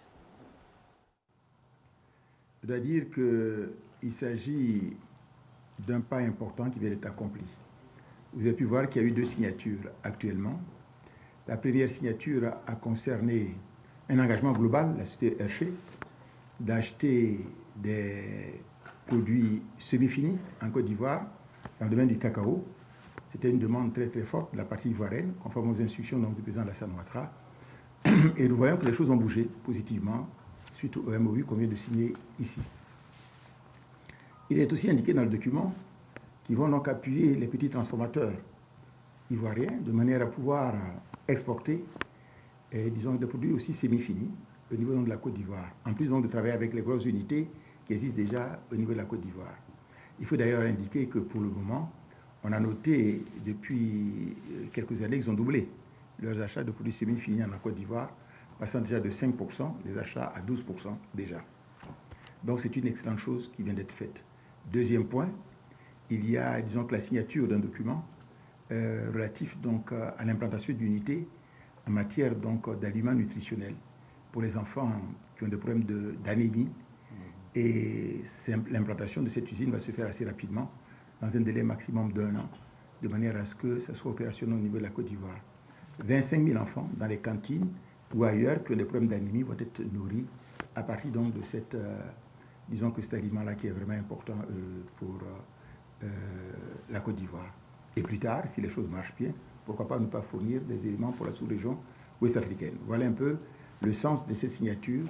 Je dois dire qu'il s'agit d'un pas important qui vient d'être accompli. Vous avez pu voir qu'il y a eu 2 signatures actuellement. La première signature a concerné un engagement global, la société Hershey, d'acheter des produits semi-finis en Côte d'Ivoire dans le domaine du cacao. C'était une demande très très forte de la partie ivoirienne, conforme aux instructions du président Alassane Ouattara. Et nous voyons que les choses ont bougé positivement suite au MOU qu'on vient de signer ici. Il est aussi indiqué dans le document qu'ils vont donc appuyer les petits transformateurs ivoiriens de manière à pouvoir exporter, disons, des produits aussi semi-finis au niveau de la Côte d'Ivoire. En plus donc de travailler avec les grosses unités qui existent déjà au niveau de la Côte d'Ivoire. Il faut d'ailleurs indiquer que pour le moment, on a noté depuis quelques années qu'ils ont doublé leurs achats de produits semi-finis en Côte d'Ivoire, passant déjà de 5% des achats à 12% déjà. Donc c'est une excellente chose qui vient d'être faite. Deuxième point, il y a, disons, que la signature d'un document relatif donc à l'implantation d'unités en matière donc d'aliments nutritionnels pour les enfants qui ont des problèmes d'anémie. Et l'implantation de cette usine va se faire assez rapidement, dans un délai maximum d'1 an, de manière à ce que ça soit opérationnel au niveau de la Côte d'Ivoire. 25 000 enfants dans les cantines ou ailleurs que les problèmes d'anémie vont être nourris à partir donc de cette, disons que cet aliment-là qui est vraiment important pour la Côte d'Ivoire. Et plus tard, si les choses marchent bien, pourquoi pas ne pas fournir des éléments pour la sous-région ouest-africaine. Voilà un peu le sens de ces signatures.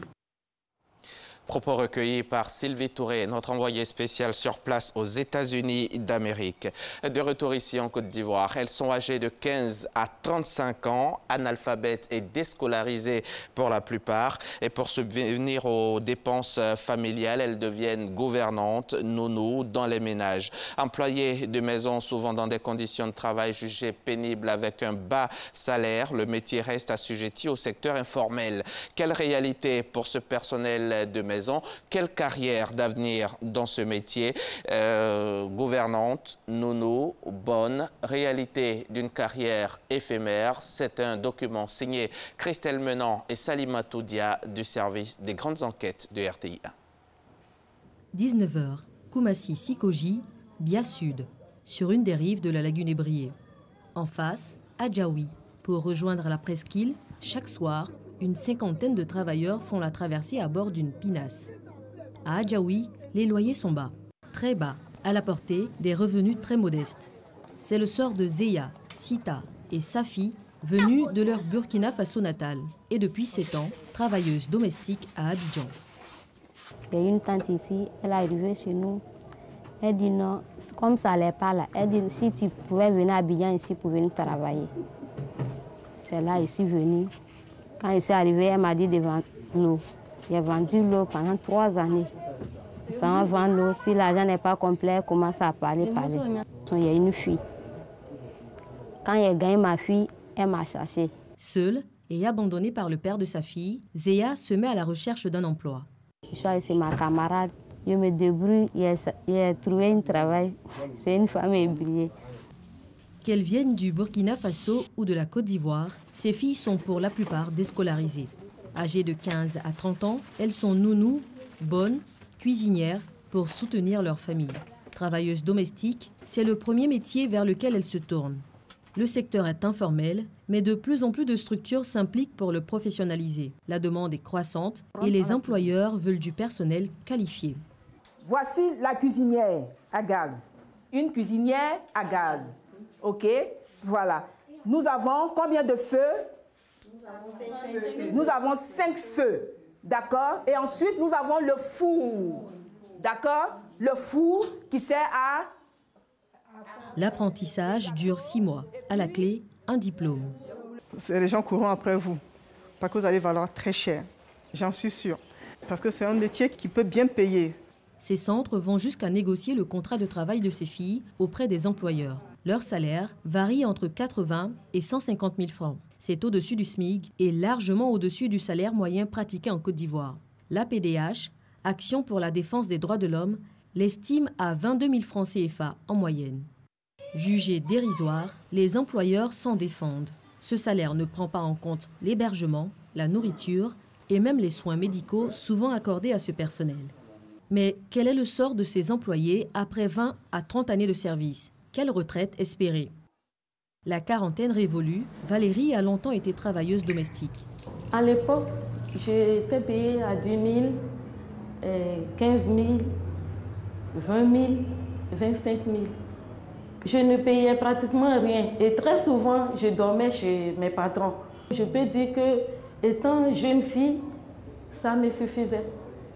Propos recueillis par Sylvie Touré, notre envoyée spéciale sur place aux États-Unis d'Amérique. De retour ici en Côte d'Ivoire, elles sont âgées de 15 à 35 ans, analphabètes et déscolarisées pour la plupart. Et pour subvenir aux dépenses familiales, elles deviennent gouvernantes, nounous dans les ménages. Employées de maison, souvent dans des conditions de travail jugées pénibles avec un bas salaire, le métier reste assujetti au secteur informel. Quelle réalité pour ce personnel de maison? maison. Quelle carrière d'avenir dans ce métier? Gouvernante, nounou, bonne, réalité d'une carrière éphémère. C'est un document signé Christelle Menant et Salimatou Dia du service des grandes enquêtes de RTI 1. 19h, Koumassi Sikoji, Bia Sud, sur une des rives de la lagune Ébriée. En face, Adjaoui. Pour rejoindre la presqu'île, chaque soir, une cinquantaine de travailleurs font la traversée à bord d'une pinasse. À Adjaoui, les loyers sont bas, très bas, à la portée des revenus très modestes. C'est le sort de Zéya, Sita et Safi, venus de leur Burkina Faso natal et depuis 7 ans, travailleuses domestiques à Abidjan. Il y a une tante ici, elle est arrivée chez nous. Elle dit non, comme ça n'allait pas là. Elle dit si tu pouvais venir à Abidjan ici pour venir travailler. C'est là que je suis venue. Quand je suis arrivée, elle m'a dit de vendre l'eau. J'ai vendu l'eau pendant 3 années. Sans vendre l'eau, si l'argent n'est pas complet, elle commence à parler. Il y a une fille. Quand j'ai gagné ma fille, elle m'a cherchée. Seule et abandonnée par le père de sa fille, Zéya se met à la recherche d'un emploi. Je suis allée chez ma camarade. Je me débrouille, j'ai trouvé un travail. C'est une femme ébriée. Qu'elles viennent du Burkina Faso ou de la Côte d'Ivoire, ces filles sont pour la plupart déscolarisées. Âgées de 15 à 30 ans, elles sont nounous, bonnes, cuisinières pour soutenir leur famille. Travailleuses domestiques, c'est le premier métier vers lequel elles se tournent. Le secteur est informel, mais de plus en plus de structures s'impliquent pour le professionnaliser. La demande est croissante et les employeurs veulent du personnel qualifié. Voici la cuisinière à gaz. Une cuisinière à gaz. OK? Voilà. Nous avons combien de feux? Nous avons 5 feux. D'accord? Et ensuite, nous avons le four. D'accord? Le four qui sert à... L'apprentissage dure 6 mois. À la clé, un diplôme. Les gens courront après vous, parce que vous allez valoir très cher. J'en suis sûre. Parce que c'est un métier qui peut bien payer. Ces centres vont jusqu'à négocier le contrat de travail de ces filles auprès des employeurs. Leur salaire varie entre 80 et 150 000 francs. C'est au-dessus du SMIC et largement au-dessus du salaire moyen pratiqué en Côte d'Ivoire. L'APDH, Action pour la défense des droits de l'homme, l'estime à 22 000 francs CFA en moyenne. Jugés dérisoires, les employeurs s'en défendent. Ce salaire ne prend pas en compte l'hébergement, la nourriture et même les soins médicaux souvent accordés à ce personnel. Mais quel est le sort de ces employés après 20 à 30 années de service? Quelle retraite espérer? La quarantaine révolue, Valérie a longtemps été travailleuse domestique. À l'époque, j'étais payée à 10 000, 15 000, 20 000, 25 000. Je ne payais pratiquement rien et très souvent, je dormais chez mes patrons. Je peux dire que, étant jeune fille, ça me suffisait.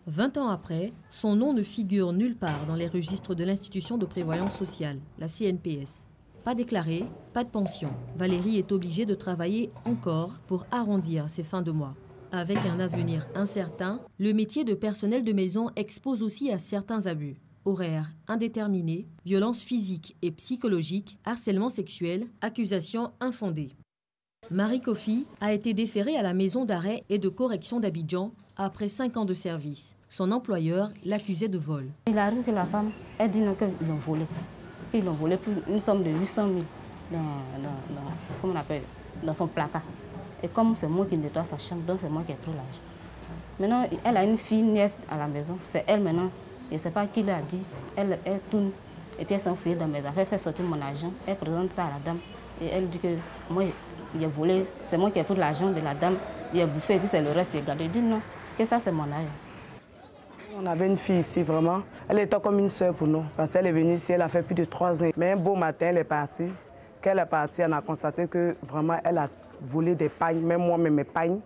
20 ans après, son nom ne figure nulle part dans les registres de l'institution de prévoyance sociale, la CNPS. Pas déclaré, pas de pension. Valérie est obligée de travailler encore pour arrondir ses fins de mois. Avec un avenir incertain, le métier de personnel de maison expose aussi à certains abus. Horaires indéterminés, violences physiques et psychologiques, harcèlement sexuel, accusations infondées. Marie Kofi a été déférée à la maison d'arrêt et de correction d'Abidjan après 5 ans de service. Son employeur l'accusait de vol. Il arrive que la femme, elle dit non qu'ils l'ont volé. Ils l'ont volé pour une somme de 800 000 comment on appelle, dans son placard. Et comme c'est moi qui nettoie sa chambre, donc c'est moi qui ai pris l'argent. Maintenant, elle a une fille nièce à la maison. C'est elle maintenant. Je ne sais pas qui lui a dit. Elle tourne et puis elle s'enfuit dans mes affaires, elle fait sortir mon argent. Elle présente ça à la dame. Et elle dit que moi, il a volé, c'est moi qui ai pris l'argent de la dame. Il a bouffé et puis c'est le reste, il a gardé. Je dis non, que ça c'est mon argent. On avait une fille ici, vraiment. Elle était comme une sœur pour nous. Parce qu'elle est venue ici, elle a fait plus de 3 ans. Mais un beau matin, elle est partie. Quand elle est partie, on a constaté que vraiment, elle a volé des pagnes, même moi, mes pagnes,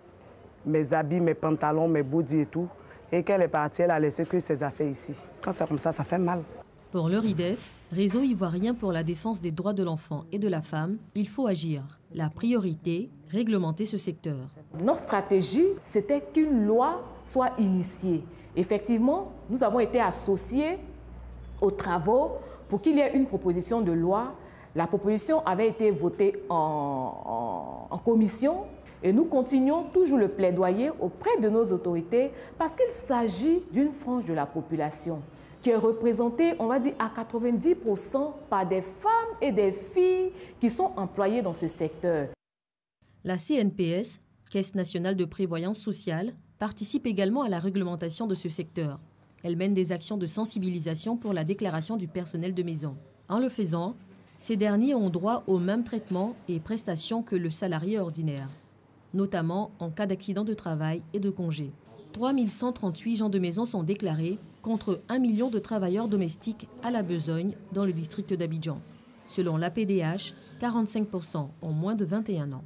mes habits, mes pantalons, mes body et tout. Et quand elle est partie, elle a laissé que ses affaires ici. Quand c'est comme ça fait mal. Pour le RIDEF, Réseau ivoirien pour la défense des droits de l'enfant et de la femme, il faut agir. La priorité, réglementer ce secteur. Notre stratégie, c'était qu'une loi soit initiée. Effectivement, nous avons été associés aux travaux pour qu'il y ait une proposition de loi. La proposition avait été votée en commission Et nous continuons toujours le plaidoyer auprès de nos autorités parce qu'il s'agit d'une frange de la population qui est représentée, on va dire, à 90% par des femmes et des filles qui sont employées dans ce secteur. La CNPS, Caisse nationale de prévoyance sociale, participe également à la réglementation de ce secteur. Elle mène des actions de sensibilisation pour la déclaration du personnel de maison. En le faisant, ces derniers ont droit au même traitement et prestations que le salarié ordinaire, notamment en cas d'accident de travail et de congé. 3138 gens de maison sont déclarés contre 1 million de travailleurs domestiques à la besogne dans le district d'Abidjan. Selon l'APDH, 45% ont moins de 21 ans.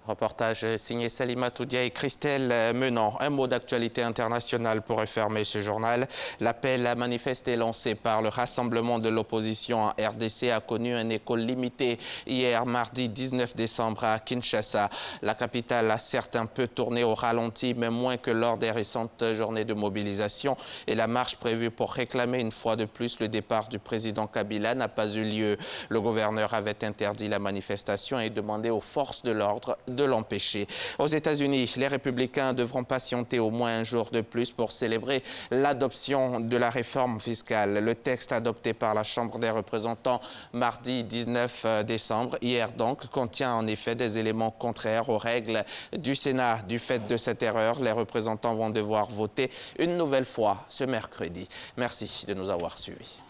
Reportage signé Salima Toudia et Christelle Menant. Un mot d'actualité internationale pour refermer ce journal. L'appel à manifester lancé par le Rassemblement de l'opposition en RDC a connu un écho limité hier, mardi 19 décembre à Kinshasa. La capitale a certes un peu tourné au ralenti, mais moins que lors des récentes journées de mobilisation. Et la marche prévue pour réclamer une fois de plus le départ du président Kabila n'a pas eu lieu. Le gouverneur avait interdit la manifestation et demandé aux forces de l'ordre de l'empêcher. Aux États-Unis, les républicains devront patienter au moins un jour de plus pour célébrer l'adoption de la réforme fiscale. Le texte adopté par la Chambre des représentants mardi 19 décembre, hier donc, contient en effet des éléments contraires aux règles du Sénat. Du fait de cette erreur, les représentants vont devoir voter une nouvelle fois ce mercredi. Merci de nous avoir suivis.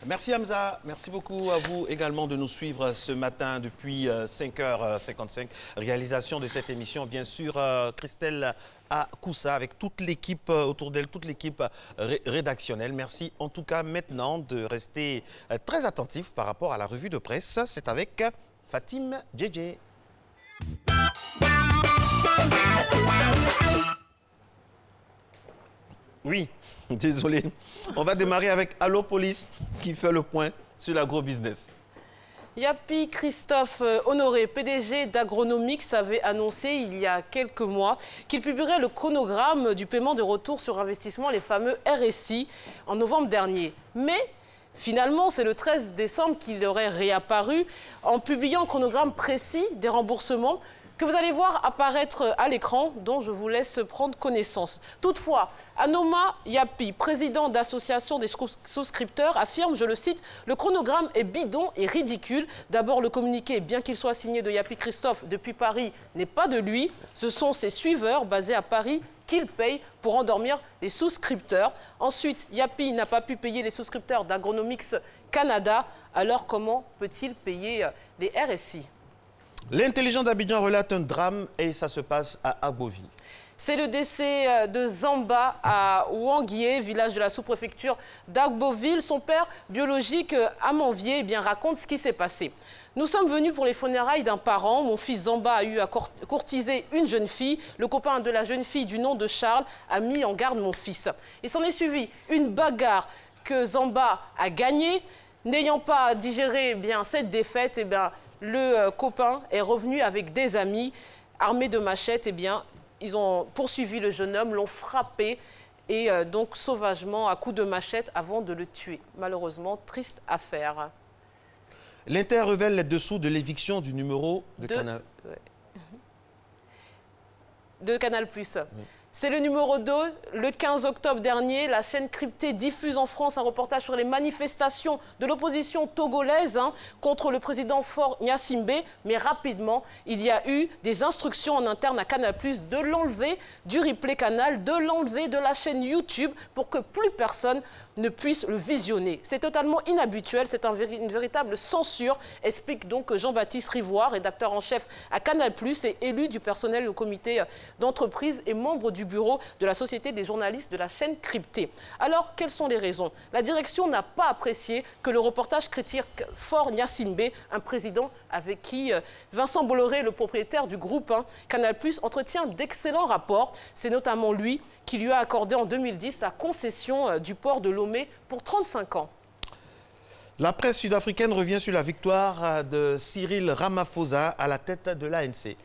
Merci Hamza, merci beaucoup à vous également de nous suivre ce matin depuis 5h55. Réalisation de cette émission, bien sûr, Christelle Akoussa avec toute l'équipe autour d'elle, toute l'équipe rédactionnelle. Merci en tout cas maintenant de rester très attentif par rapport à la revue de presse. C'est avec Fatim Djedje. Oui, désolé. On va démarrer avec Allo Police qui fait le point sur l'agro-business. Yapi Christophe Honoré, PDG d'Agronomix, avait annoncé il y a quelques mois qu'il publierait le chronogramme du paiement de retour sur investissement, les fameux RSI, en novembre dernier. Mais finalement, c'est le 13 décembre qu'il aurait réapparu en publiant un chronogramme précis des remboursements que vous allez voir apparaître à l'écran, dont je vous laisse prendre connaissance. Toutefois, Anoma Yapi, président d'association des souscripteurs, affirme, je le cite, « Le chronogramme est bidon et ridicule. D'abord, le communiqué, bien qu'il soit signé de Yapi Christophe depuis Paris, n'est pas de lui. Ce sont ses suiveurs basés à Paris qu'il paye pour endormir les souscripteurs. Ensuite, Yapi n'a pas pu payer les souscripteurs d'Agronomix Canada. Alors, comment peut-il payer les RSI ?» L'intelligent d'Abidjan relate un drame et ça se passe à Agboville. C'est le décès de Zamba à Ouanguié, village de la sous-préfecture d'Agboville. Son père biologique, Amanvier, raconte ce qui s'est passé. Nous sommes venus pour les funérailles d'un parent. Mon fils Zamba a eu à courtiser une jeune fille. Le copain de la jeune fille du nom de Charles a mis en garde mon fils. Il s'en est suivi une bagarre que Zamba a gagnée. N'ayant pas digéré cette défaite, le copain est revenu avec des amis armés de machettes. Ils ont poursuivi le jeune homme, l'ont frappé et donc sauvagement à coups de machette avant de le tuer. Malheureusement, triste affaire. L'Inter révèle les dessous de l'éviction du numéro de Canal. De Canal+. Oui. C'est le numéro 2. Le 15 octobre dernier, la chaîne cryptée diffuse en France un reportage sur les manifestations de l'opposition togolaise contre le président Faure Gnassingbé. Mais rapidement, il y a eu des instructions en interne à Canal+, de l'enlever du replay canal, de l'enlever de la chaîne YouTube pour que plus personne ne puisse le visionner. C'est totalement inhabituel, c'est une véritable censure, explique donc Jean-Baptiste Rivoire, rédacteur en chef à Canal+, et élu du personnel au comité d'entreprise et membre du bureau de la Société des journalistes de la chaîne cryptée. Alors, quelles sont les raisons? La direction n'a pas apprécié que le reportage critique Faure Gnassingbé, un président avec qui Vincent Bolloré, le propriétaire du groupe Canal+, entretient d'excellents rapports. C'est notamment lui qui lui a accordé en 2010 la concession du port de Lomé pour 35 ans. La presse sud-africaine revient sur la victoire de Cyril Ramaphosa à la tête de l'ANC.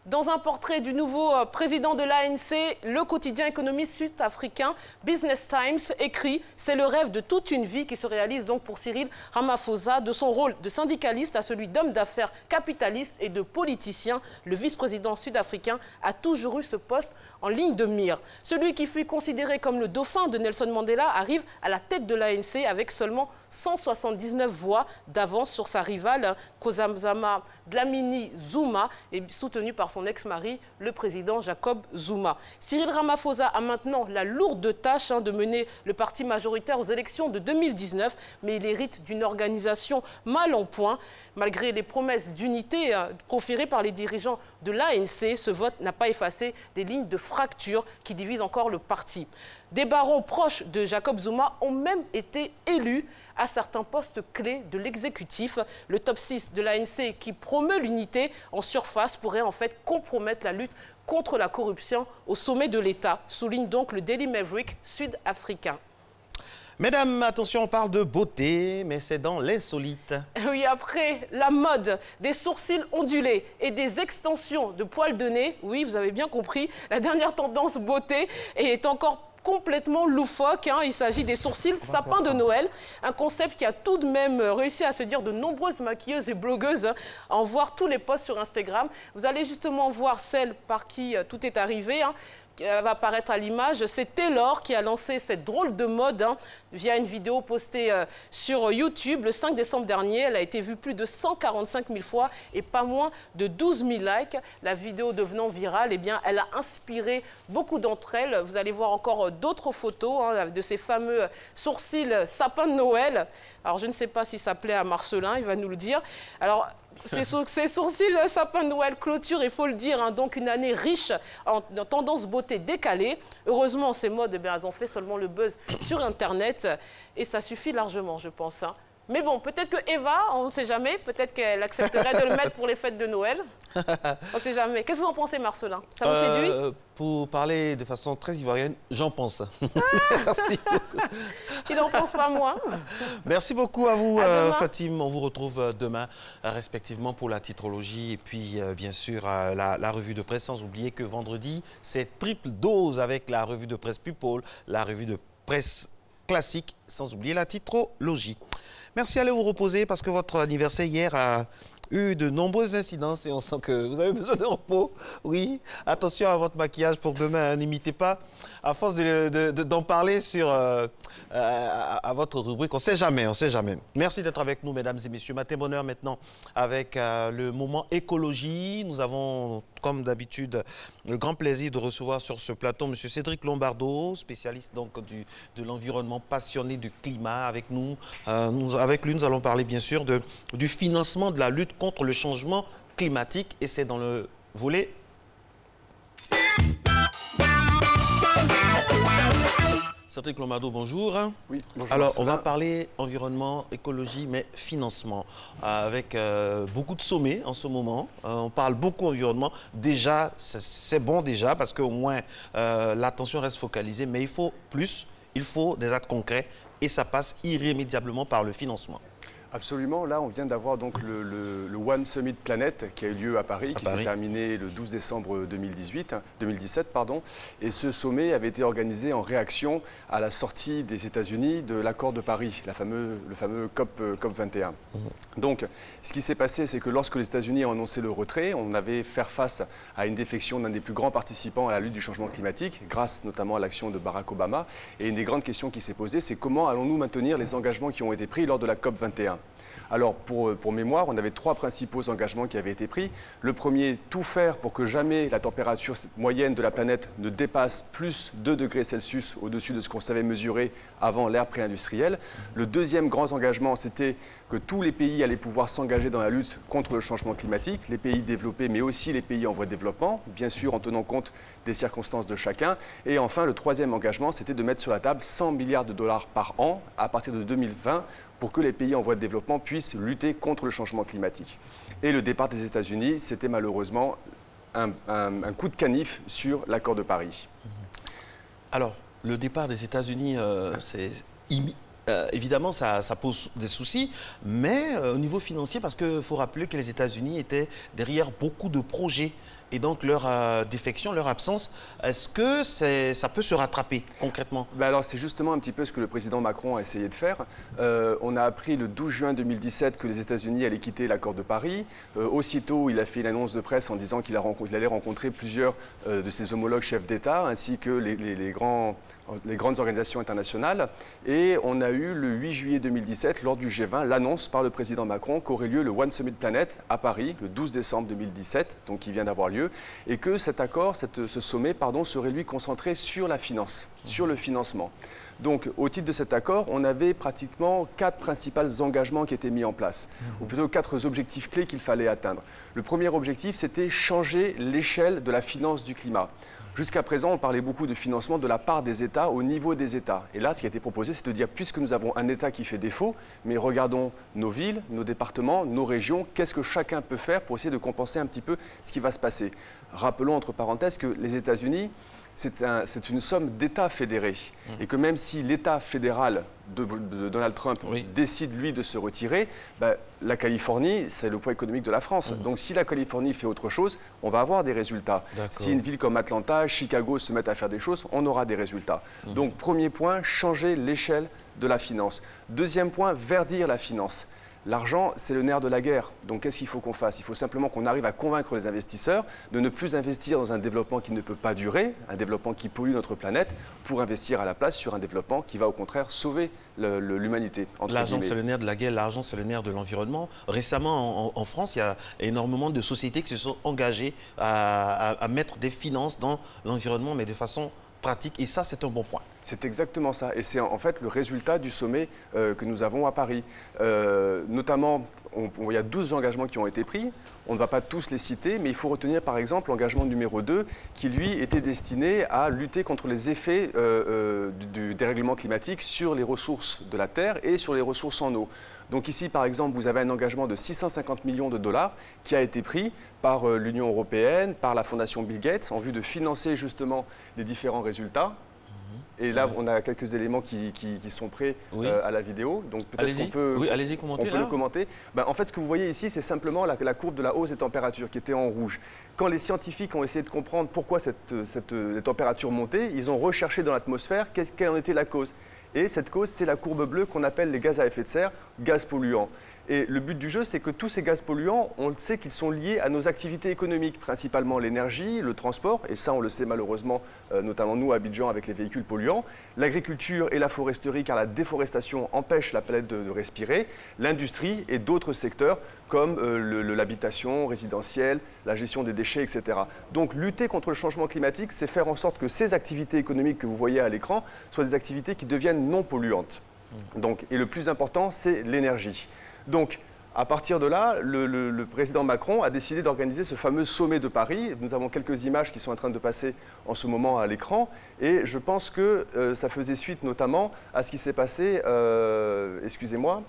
Dans un portrait du nouveau président de l'ANC, le quotidien économiste sud-africain Business Times écrit « C'est le rêve de toute une vie qui se réalise donc pour Cyril Ramaphosa, de son rôle de syndicaliste à celui d'homme d'affaires capitaliste et de politicien. Le vice-président sud-africain a toujours eu ce poste en ligne de mire. Celui qui fut considéré comme le dauphin de Nelson Mandela arrive à la tête de l'ANC avec seulement 179 voix d'avance sur sa rivale Nkosazana Dlamini Zuma et soutenu par son ex-mari, le président Jacob Zuma. Cyril Ramaphosa a maintenant la lourde tâche de mener le parti majoritaire aux élections de 2019, mais il hérite d'une organisation mal en point. Malgré les promesses d'unité proférées par les dirigeants de l'ANC, ce vote n'a pas effacé des lignes de fracture qui divisent encore le parti. Des barons proches de Jacob Zuma ont même été élus à certains postes clés de l'exécutif. Le top 6 de l'ANC qui promeut l'unité en surface pourrait en fait compromettre la lutte contre la corruption au sommet de l'État, souligne donc le Daily Maverick sud-africain. Mesdames, attention, on parle de beauté, mais c'est dans l'insolite. Oui, après la mode des sourcils ondulés et des extensions de poils de nez, oui, vous avez bien compris, la dernière tendance beauté est encore complètement loufoque. Il s'agit des sourcils sapins de Noël, un concept qui a tout de même réussi à se dire de nombreuses maquilleuses et blogueuses à en voir tous les posts sur Instagram. Vous allez justement voir celle par qui tout est arrivé. Va apparaître à l'image. C'est Taylor qui a lancé cette drôle de mode via une vidéo postée sur YouTube le 5 décembre dernier. Elle a été vue plus de 145 000 fois et pas moins de 12 000 likes. La vidéo devenant virale, eh bien, elle a inspiré beaucoup d'entre elles. Vous allez voir encore d'autres photos de ces fameux sourcils sapins de Noël. Alors, je ne sais pas si ça plaît à Marcelin, il va nous le dire. Alors, ces sourcils sapin de Noël clôture, il faut le dire, donc une année riche en tendance beauté décalée. Heureusement, ces modes, eh bien, elles ont fait seulement le buzz sur Internet et ça suffit largement, je pense. Mais bon, peut-être que Eva, on ne sait jamais, peut-être qu'elle accepterait de le mettre pour les fêtes de Noël. On ne sait jamais. Qu'est-ce que vous en pensez, Marcelin? Ça vous séduit? Pour parler de façon très ivoirienne, j'en pense. Merci beaucoup. Il n'en pense pas moins. Merci beaucoup à vous, Fatim. On vous retrouve demain, respectivement, pour la titrologie et puis, bien sûr, la revue de presse. Sans oublier que vendredi, c'est triple dose avec la revue de presse People, la revue de presse classique, sans oublier la titrologie. Merci, allez vous reposer parce que votre anniversaire hier a eu de nombreuses incidences et on sent que vous avez besoin de repos. Oui, attention à votre maquillage pour demain, n'imitez pas. À force d'en parler à votre rubrique, on ne sait jamais, on ne sait jamais. Merci d'être avec nous, mesdames et messieurs. Matin bonheur maintenant avec le moment écologie. Nous avons, comme d'habitude, le grand plaisir de recevoir sur ce plateau M. Cédric Lombardo, spécialiste donc de l'environnement, passionné du climat. Avec nous, avec lui, nous allons parler bien sûr du financement de la lutte contre le changement climatique et c'est dans le volet Cédric Lombardo, bonjour. Oui, bonjour. Alors, on va parler environnement, écologie, mais financement, avec beaucoup de sommets en ce moment. On parle beaucoup environnement. Déjà, c'est bon déjà, parce qu'au moins, l'attention reste focalisée, mais il faut plus, il faut des actes concrets, et ça passe irrémédiablement par le financement. Absolument. Là, on vient d'avoir donc le One Summit Planet qui a eu lieu à Paris, qui s'est terminé le 12 décembre 2017. Et ce sommet avait été organisé en réaction à la sortie des États-Unis de l'accord de Paris, le fameux COP 21. Donc, ce qui s'est passé, c'est que lorsque les États-Unis ont annoncé le retrait, on avait fait face à une défection d'un des plus grands participants à la lutte du changement climatique, grâce notamment à l'action de Barack Obama. Et une des grandes questions qui s'est posée, c'est comment allons-nous maintenir les engagements qui ont été pris lors de la COP 21 ? Alors, pour mémoire, on avait 3 principaux engagements qui avaient été pris. Le premier, tout faire pour que jamais la température moyenne de la planète ne dépasse plus 2 degrés Celsius au-dessus de ce qu'on savait mesurer avant l'ère pré-industrielle. Le deuxième grand engagement, c'était que tous les pays allaient pouvoir s'engager dans la lutte contre le changement climatique, les pays développés, mais aussi les pays en voie de développement, bien sûr en tenant compte des circonstances de chacun. Et enfin, le troisième engagement, c'était de mettre sur la table 100 milliards de dollars par an à partir de 2020 pour que les pays en voie de développement puissent lutter contre le changement climatique. Et le départ des États-Unis, c'était malheureusement un coup de canif sur l'accord de Paris. Alors, le départ des États-Unis, évidemment, ça pose des soucis, mais au niveau financier, parce qu'il faut rappeler que les États-Unis étaient derrière beaucoup de projets et donc leur défection, leur absence, est-ce que ça peut se rattraper concrètement? Alors c'est justement un petit peu ce que le président Macron a essayé de faire. On a appris le 12 juin 2017 que les États-Unis allaient quitter l'accord de Paris. Aussitôt, il a fait une annonce de presse en disant qu'il allait rencontrer plusieurs de ses homologues chefs d'État ainsi que les grandes organisations internationales. Et on a eu le 8 juillet 2017, lors du G20, l'annonce par le président Macron qu'aurait lieu le One Summit Planet à Paris, le 12 décembre 2017, donc qui vient d'avoir lieu, et que cet accord, ce sommet, serait lui concentré sur la finance, sur le financement. Donc, au titre de cet accord, on avait pratiquement 4 principaux engagements qui étaient mis en place, ou plutôt 4 objectifs clés qu'il fallait atteindre. Le premier objectif, c'était changer l'échelle de la finance du climat. Jusqu'à présent, on parlait beaucoup de financement de la part des États au niveau des États. Et là, ce qui a été proposé, c'est de dire, puisque nous avons un État qui fait défaut, mais regardons nos villes, nos départements, nos régions, qu'est-ce que chacun peut faire pour essayer de compenser un petit peu ce qui va se passer. Rappelons entre parenthèses que les États-Unis, c'est une somme d'États fédérés. Et que même si l'État fédéral de Donald Trump décide, lui, de se retirer, la Californie, c'est le poids économique de la France. Donc si la Californie fait autre chose, on va avoir des résultats. Si une ville comme Atlanta, Chicago se mettent à faire des choses, on aura des résultats. Donc premier point, changer l'échelle de la finance. Deuxième point, verdir la finance. L'argent, c'est le nerf de la guerre. Donc, qu'est-ce qu'il faut qu'on fasse? Il faut simplement qu'on arrive à convaincre les investisseurs de ne plus investir dans un développement qui ne peut pas durer, un développement qui pollue notre planète, pour investir à la place sur un développement qui va au contraire sauver l'humanité. L'argent, c'est le nerf de la guerre, l'argent, c'est le nerf de l'environnement. Récemment, en France, il y a énormément de sociétés qui se sont engagées à mettre des finances dans l'environnement, mais de façon pratique. Et ça, c'est un bon point. C'est exactement ça. Et c'est en fait le résultat du sommet que nous avons à Paris. Notamment, il y a 12 engagements qui ont été pris. On ne va pas tous les citer, mais il faut retenir par exemple l'engagement numéro 2 qui, lui, était destiné à lutter contre les effets du dérèglement climatique sur les ressources de la Terre et sur les ressources en eau. Donc ici, par exemple, vous avez un engagement de 650 millions de dollars qui a été pris par l'Union européenne, par la Fondation Bill Gates, en vue de financer justement les différents résultats. Et là, on a quelques éléments qui sont prêts à la vidéo. Donc peut-être qu'on peut, le commenter. En fait, ce que vous voyez ici, c'est simplement la courbe de la hausse des températures qui était en rouge. Quand les scientifiques ont essayé de comprendre pourquoi les températures montaient, ils ont recherché dans l'atmosphère quelle en était la cause. Et cette cause, c'est la courbe bleue qu'on appelle les gaz à effet de serre, gaz polluants. Et le but du jeu, c'est que tous ces gaz polluants, on le sait qu'ils sont liés à nos activités économiques, principalement l'énergie, le transport, et ça on le sait malheureusement, notamment nous à Abidjan avec les véhicules polluants, l'agriculture et la foresterie, car la déforestation empêche la planète de respirer, l'industrie et d'autres secteurs comme l'habitation résidentielle, la gestion des déchets, etc. Donc lutter contre le changement climatique, c'est faire en sorte que ces activités économiques que vous voyez à l'écran soient des activités qui deviennent non polluantes. Donc, et le plus important, c'est l'énergie. Donc, à partir de là, le président Macron a décidé d'organiser ce fameux sommet de Paris. Nous avons quelques images qui sont en train de passer en ce moment à l'écran. Et je pense que ça faisait suite notamment à ce qui s'est passé, excusez-moi,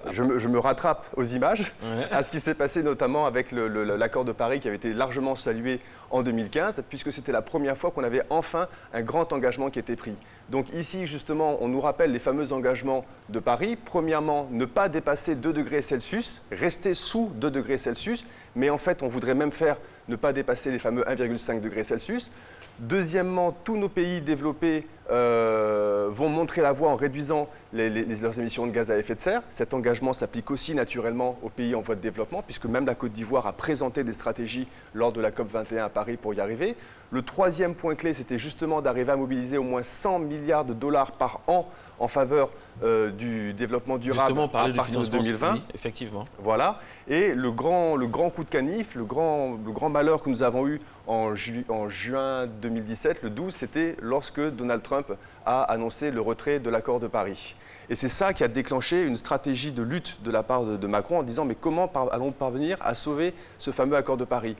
je me rattrape aux images, à ce qui s'est passé notamment avec l'accord de Paris qui avait été largement salué en 2015, puisque c'était la première fois qu'on avait enfin un grand engagement qui était pris. Donc ici, justement, on nous rappelle les fameux engagements de Paris. Premièrement, ne pas dépasser 2 degrés Celsius, rester sous 2 degrés Celsius, mais en fait, on voudrait même faire ne pas dépasser les fameux 1,5 degrés Celsius. Deuxièmement, tous nos pays développés vont montrer la voie en réduisant leurs émissions de gaz à effet de serre. Cet engagement s'applique aussi naturellement aux pays en voie de développement, puisque même la Côte d'Ivoire a présenté des stratégies lors de la COP21 à Paris pour y arriver. Le troisième point clé, c'était justement d'arriver à mobiliser au moins 100 milliards de dollars par an en faveur du développement durable à partir de 2020. Oui, effectivement. Voilà. Et le grand coup de canif, le grand malheur que nous avons eu en juin 2017, le 12, c'était lorsque Donald Trump a annoncé le retrait de l'accord de Paris. Et c'est ça qui a déclenché une stratégie de lutte de la part de Macron en disant mais comment allons-nous parvenir à sauver ce fameux accord de Paris ?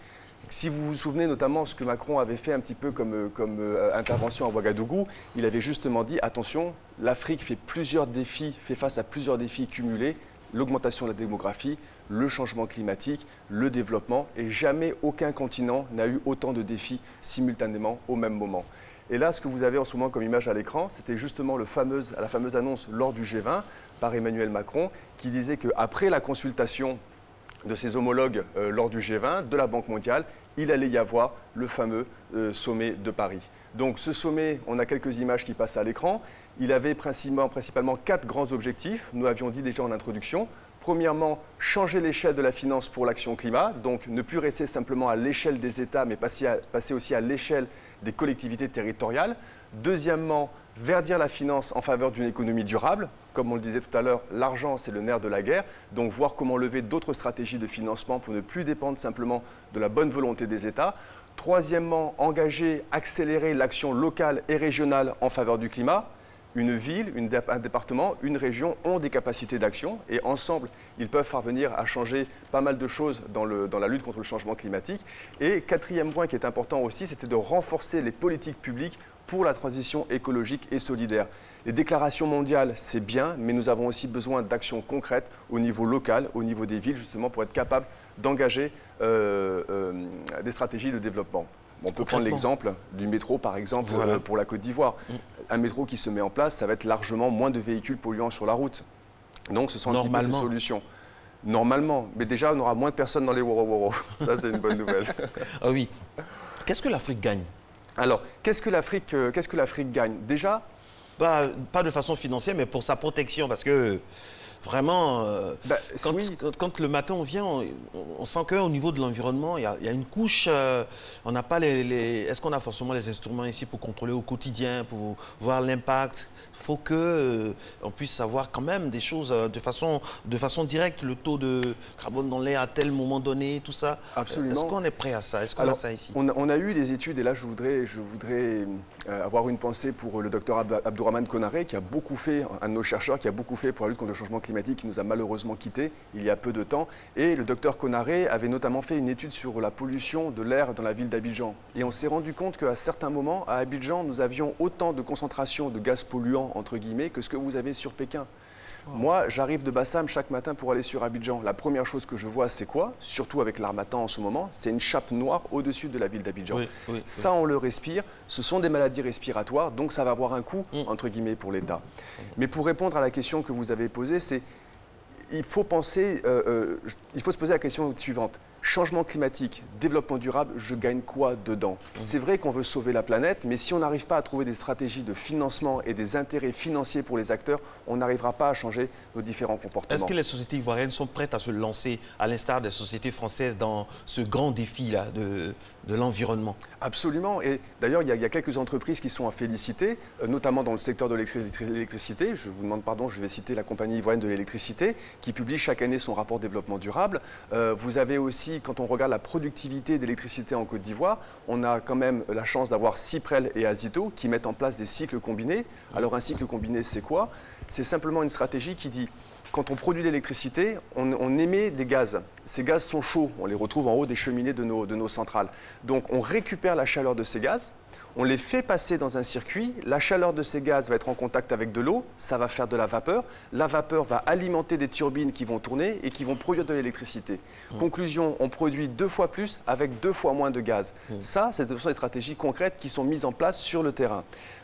Si vous vous souvenez notamment ce que Macron avait fait un petit peu comme intervention à Ouagadougou, il avait justement dit attention, l'Afrique fait face à plusieurs défis cumulés, l'augmentation de la démographie, le changement climatique, le développement, et jamais aucun continent n'a eu autant de défis simultanément au même moment. Et là, ce que vous avez en ce moment comme image à l'écran, c'était justement la fameuse annonce lors du G20 par Emmanuel Macron qui disait qu'après la consultation de ses homologues lors du G20, de la Banque mondiale, il allait y avoir le fameux sommet de Paris. Donc ce sommet, on a quelques images qui passent à l'écran. Il avait principalement 4 grands objectifs, nous l'avions dit déjà en introduction. Premièrement, changer l'échelle de la finance pour l'action climat, donc ne plus rester simplement à l'échelle des États, mais passer aussi à l'échelle des collectivités territoriales. Deuxièmement, verdir la finance en faveur d'une économie durable. Comme on le disait tout à l'heure, l'argent, c'est le nerf de la guerre. Donc voir comment lever d'autres stratégies de financement pour ne plus dépendre simplement de la bonne volonté des États. Troisièmement, engager, accélérer l'action locale et régionale en faveur du climat. Une ville, un département, une région ont des capacités d'action et ensemble, ils peuvent parvenir à changer pas mal de choses dans la lutte contre le changement climatique. Et quatrième point qui est important aussi, c'était de renforcer les politiques publiques pour la transition écologique et solidaire. Les déclarations mondiales, c'est bien, mais nous avons aussi besoin d'actions concrètes au niveau local, au niveau des villes, justement pour être capable d'engager des stratégies de développement. On peut prendre l'exemple du métro, par exemple, pour la Côte d'Ivoire. Un métro qui se met en place, ça va être largement moins de véhicules polluants sur la route. Donc, ce sont un petit peu ces solutions. Normalement, mais déjà, on aura moins de personnes dans les woro-woro. Ça, c'est une bonne nouvelle. Ah oui. Qu'est-ce que l'Afrique gagne? Alors, qu'est-ce que l'Afrique gagne? Déjà, pas de façon financière, mais pour sa protection, parce que vraiment, quand le matin on vient, on sent qu'au niveau de l'environnement, il y a une couche, on n'a pas est-ce qu'on a forcément les instruments ici pour contrôler au quotidien, pour voir l'impact? Il faut qu'on puisse savoir quand même des choses de façon directe, le taux de carbone dans l'air à tel moment donné, tout ça. Absolument. Est-ce qu'on est prêt à ça? Est-ce qu'on a ça ici? On a eu des études, et là je voudrais avoir une pensée pour le docteur Abdourahmane Konaré, qui a beaucoup fait, un de nos chercheurs, qui a beaucoup fait pour la lutte contre le changement climatique, qui nous a malheureusement quittés il y a peu de temps. Et le docteur Konaré avait notamment fait une étude sur la pollution de l'air dans la ville d'Abidjan. Et on s'est rendu compte qu'à certains moments, à Abidjan, nous avions autant de concentration de gaz polluants, entre guillemets, que ce que vous avez sur Pékin. Moi, j'arrive de Bassam chaque matin pour aller sur Abidjan. La première chose que je vois, c'est quoi? Surtout avec l'harmattan en ce moment, c'est une chape noire au-dessus de la ville d'Abidjan. Ça, on le respire. Ce sont des maladies respiratoires, donc ça va avoir un coût, entre guillemets, pour l'État. Mais pour répondre à la question que vous avez posée, c'est il faut se poser la question suivante. Changement climatique, développement durable, je gagne quoi dedans? C'est vrai qu'on veut sauver la planète, mais si on n'arrive pas à trouver des stratégies de financement et des intérêts financiers pour les acteurs, on n'arrivera pas à changer nos différents comportements. Est-ce que les sociétés ivoiriennes sont prêtes à se lancer, à l'instar des sociétés françaises, dans ce grand défi-là de l'environnement? Absolument. Et d'ailleurs, il y a quelques entreprises qui sont à féliciter, notamment dans le secteur de l'électricité. Je vous demande pardon, je vais citer la compagnie ivoirienne de l'électricité, qui publie chaque année son rapport développement durable. Vous avez aussi, quand on regarde la productivité d'électricité en Côte d'Ivoire, on a quand même la chance d'avoir Cyprel et Azito qui mettent en place des cycles combinés. Alors un cycle combiné, c'est quoi? C'est simplement une stratégie qui dit, quand on produit l'électricité, on émet des gaz. Ces gaz sont chauds, on les retrouve en haut des cheminées de nos centrales. Donc on récupère la chaleur de ces gaz, on les fait passer dans un circuit, la chaleur de ces gaz va être en contact avec de l'eau, ça va faire de la vapeur va alimenter des turbines qui vont tourner et qui vont produire de l'électricité. Conclusion, on produit 2 fois plus avec 2 fois moins de gaz. Ça, ce sont des stratégies concrètes qui sont mises en place sur le terrain.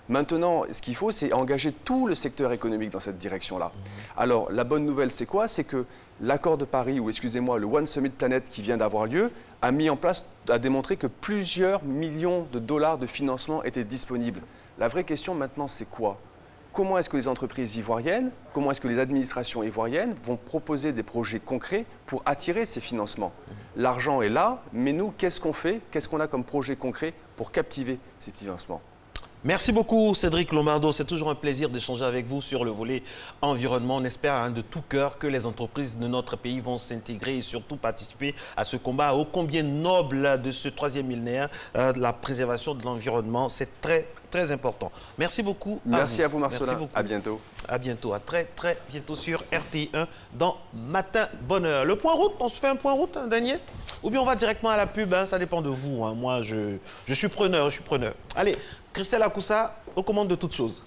Maintenant, ce qu'il faut, c'est engager tout le secteur économique dans cette direction-là. Alors, la bonne nouvelle, c'est quoi? C'est que l'accord de Paris, ou excusez-moi, le One Summit Planet qui vient d'avoir lieu, a démontré que plusieurs millions de dollars de financement étaient disponibles. La vraie question maintenant, c'est quoi? Comment est-ce que les entreprises ivoiriennes, comment est-ce que les administrations ivoiriennes vont proposer des projets concrets pour attirer ces financements? L'argent est là, mais nous, qu'est-ce qu'on fait? Qu'est-ce qu'on a comme projet concret pour captiver ces financements? Merci beaucoup Cédric Lombardo, c'est toujours un plaisir d'échanger avec vous sur le volet environnement. On espère de tout cœur que les entreprises de notre pays vont s'intégrer et surtout participer à ce combat ô combien noble de ce 3e millénaire, de la préservation de l'environnement. C'est très, très important. Merci beaucoup. Merci à vous Marcelin, à bientôt. À bientôt, à très, très bientôt sur RTI1 dans Matin Bonheur. Le point route, on se fait un point route, Daniel? Ou bien on va directement à la pub, ça dépend de vous. Moi, je suis preneur, Allez. Christelle Akoussa, aux commandes de toutes choses.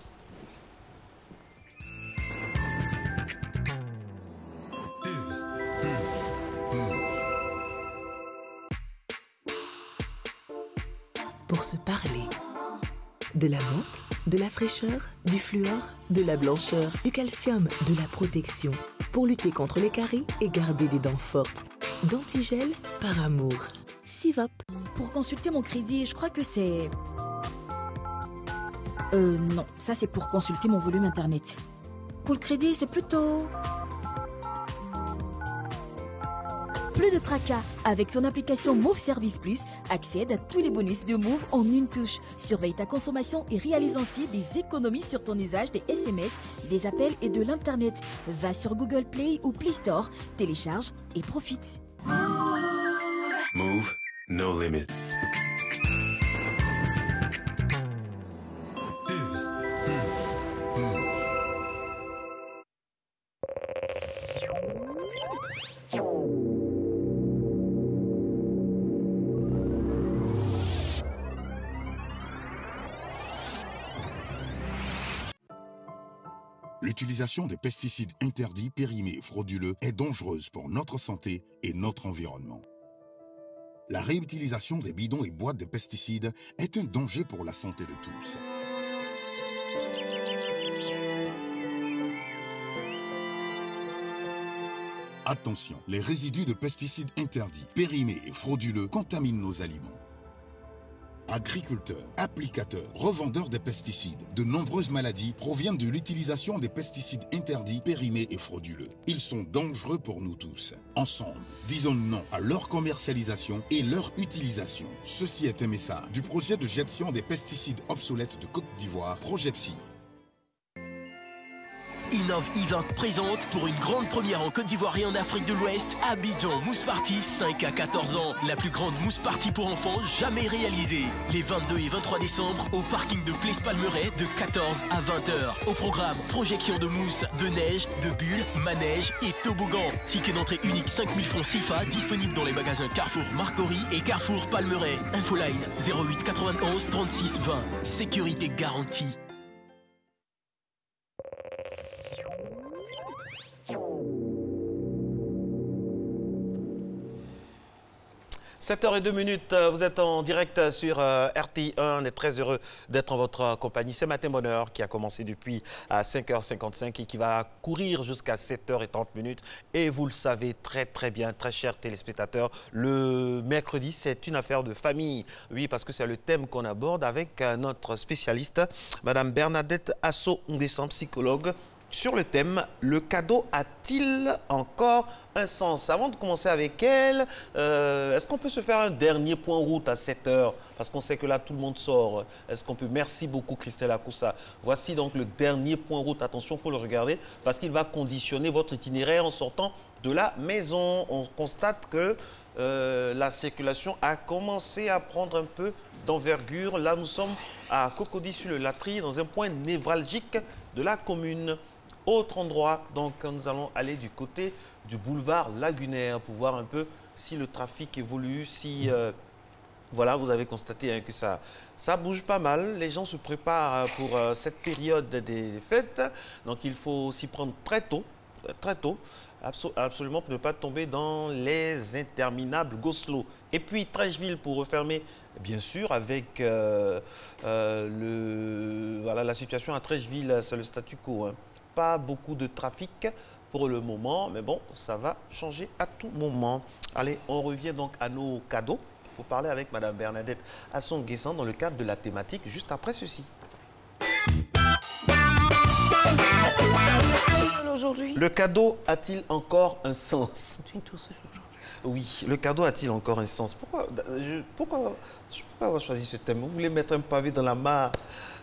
Pour se parler. De la menthe, de la fraîcheur, du fluor, de la blancheur, du calcium, de la protection. Pour lutter contre les caries et garder des dents fortes. Dentigel par amour. Sivop. Pour consulter mon crédit, je crois que c'est... non, ça c'est pour consulter mon volume internet. Pour le crédit, c'est plutôt... Plus de tracas. Avec ton application Move Service Plus, accède à tous les bonus de Move en une touche. Surveille ta consommation et réalise ainsi des économies sur ton usage des SMS, des appels et de l'Internet. Va sur Google Play ou Play Store, télécharge et profite. Move, no limit. L'utilisation des pesticides interdits, périmés et frauduleux est dangereuse pour notre santé et notre environnement. La réutilisation des bidons et boîtes de pesticides est un danger pour la santé de tous. Attention, les résidus de pesticides interdits, périmés et frauduleux contaminent nos aliments. Agriculteurs, applicateurs, revendeurs des pesticides, de nombreuses maladies proviennent de l'utilisation des pesticides interdits, périmés et frauduleux. Ils sont dangereux pour nous tous. Ensemble, disons non à leur commercialisation et leur utilisation. Ceci est un message du projet de gestion des pesticides obsolètes de Côte d'Ivoire, Progepsi. Innov Event présente pour une grande première en Côte d'Ivoire et en Afrique de l'Ouest, Abidjan Mousse Party 5 à 14 ans. La plus grande mousse party pour enfants jamais réalisée. Les 22 et 23 décembre au parking de Place Palmeraie de 14 à 20h. Au programme, projection de mousse, de neige, de bulles, manège et toboggan. Ticket d'entrée unique 5000 francs CFA disponible dans les magasins Carrefour Marcory et Carrefour Palmeraie. Infoline 08 91 36 20. Sécurité garantie. 7h02, vous êtes en direct sur RTI1. On est très heureux d'être en votre compagnie. C'est Matin Bonheur qui a commencé depuis 5h55 et qui va courir jusqu'à 7h30. Et vous le savez très bien, très chers téléspectateurs, le mercredi, c'est une affaire de famille. Oui, parce que c'est le thème qu'on aborde avec notre spécialiste, Madame Bernadette Asso-Nguessan, psychologue, sur le thème « Le cadeau a-t-il encore un sens ?» Avant de commencer avec elle, est-ce qu'on peut se faire un dernier point route à 7 h? Parce qu'on sait que là, tout le monde sort. Est-ce qu'on peut... Merci beaucoup, Christelle Akoussa. Voici donc le dernier point route. Attention, il faut le regarder parce qu'il va conditionner votre itinéraire en sortant de la maison. On constate que la circulation a commencé à prendre un peu d'envergure. Là, nous sommes à Cocody-sur-le-Latry, dans un point névralgique de la commune. Autre endroit, donc nous allons aller du côté du boulevard Lagunaire pour voir un peu si le trafic évolue, si voilà, vous avez constaté hein, que ça bouge pas mal. Les gens se préparent pour cette période des fêtes, donc il faut s'y prendre très tôt, absolument pour ne pas tomber dans les interminables go-slow. Et puis Trècheville pour refermer, bien sûr, avec voilà, la situation à Trècheville, c'est le statu quo. Hein. Pas beaucoup de trafic pour le moment, mais bon, ça va changer à tout moment. Allez, on revient donc à nos cadeaux pour parler avec Madame Bernadette Asso-Nguessan dans le cadre de la thématique, juste après ceci. Le cadeau a-t-il encore un sens? Tu es tout seul aujourd'hui. Oui, le cadeau a-t-il encore un sens? Pourquoi avoir choisi ce thème? Vous voulez mettre un pavé dans la mare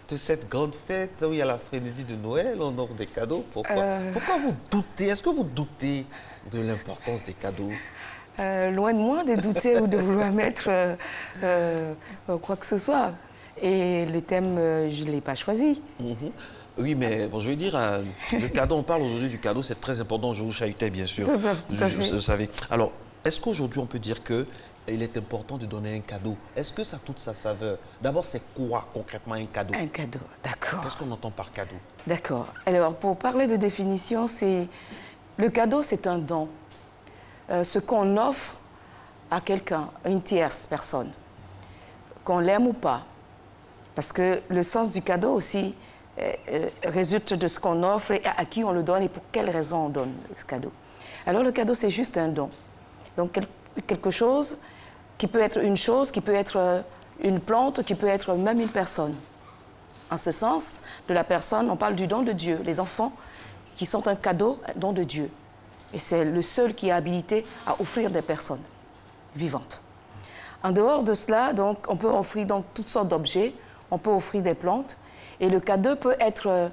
de cette grande fête où il y a la frénésie de Noël, on offre des cadeaux? Pourquoi vous doutez? Est-ce que vous doutez de l'importance des cadeaux? Loin de moi de douter ou de vouloir mettre quoi que ce soit. Et le thème, je ne l'ai pas choisi. Oui, mais bon, je veux dire, le cadeau, on parle aujourd'hui du cadeau, c'est très important. Je vous chahutais, bien sûr. Tout à fait. Vous savez. Alors, est-ce qu'aujourd'hui, on peut dire que il est important de donner un cadeau? Est-ce que ça a toute sa saveur? D'abord, c'est quoi concrètement un cadeau? Un cadeau, d'accord. Qu'est-ce qu'on entend par cadeau? D'accord. Alors, pour parler de définition, le cadeau, c'est un don. Ce qu'on offre à quelqu'un, une tierce personne, qu'on l'aime ou pas. Parce que le sens du cadeau aussi résulte de ce qu'on offre et à qui on le donne et pour quelles raisons on donne ce cadeau. Alors, le cadeau, c'est juste un don. Donc quelque chose qui peut être une chose, qui peut être une plante, qui peut être même une personne. En ce sens, de la personne, on parle du don de Dieu. Les enfants qui sont un cadeau, un don de Dieu. Et c'est le seul qui est habilité à offrir des personnes vivantes. En dehors de cela, donc, on peut offrir donc, toutes sortes d'objets, on peut offrir des plantes, et le cadeau peut être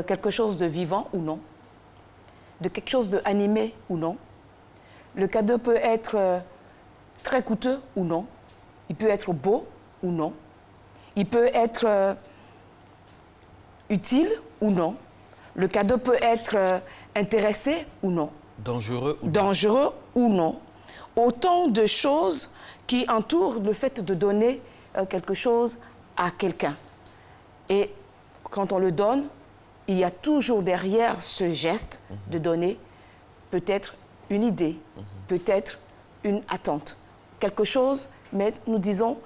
quelque chose de vivant ou non, de quelque chose d'animé ou non. Le cadeau peut être très coûteux ou non, il peut être beau ou non, il peut être utile ou non, le cadeau peut être intéressé ou non. Dangereux ou non. Dangereux ou non. Autant de choses qui entourent le fait de donner quelque chose à quelqu'un. Et quand on le donne, il y a toujours derrière ce geste de donner peut-être une idée, peut-être une attente. Quelque chose, mais nous disons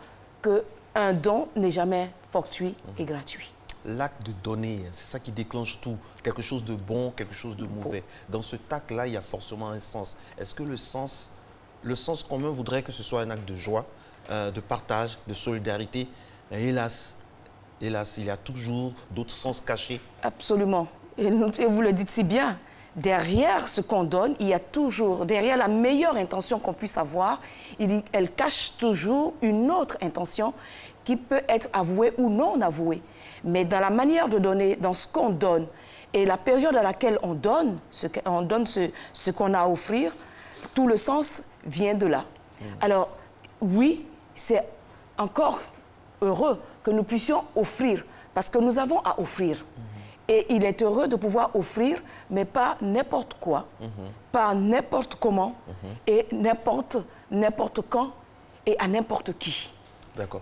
qu'un don n'est jamais fortuit et gratuit. L'acte de donner, c'est ça qui déclenche tout. Quelque chose de bon, quelque chose de mauvais. Dans ce acte-là, il y a forcément un sens. Est-ce que le sens commun voudrait que ce soit un acte de joie, de partage, de solidarité? Hélas, il y a toujours d'autres sens cachés. Absolument. Et vous le dites si bien. Derrière ce qu'on donne, il y a toujours, derrière la meilleure intention qu'on puisse avoir, elle cache toujours une autre intention qui peut être avouée ou non avouée. Mais dans la manière de donner, dans ce qu'on donne, et la période à laquelle on donne ce qu'on a à offrir, tout le sens vient de là. Alors, oui, c'est encore heureux que nous puissions offrir, parce que nous avons à offrir. Et il est heureux de pouvoir offrir, mais pas n'importe quoi, pas n'importe comment, et n'importe quand, et à n'importe qui.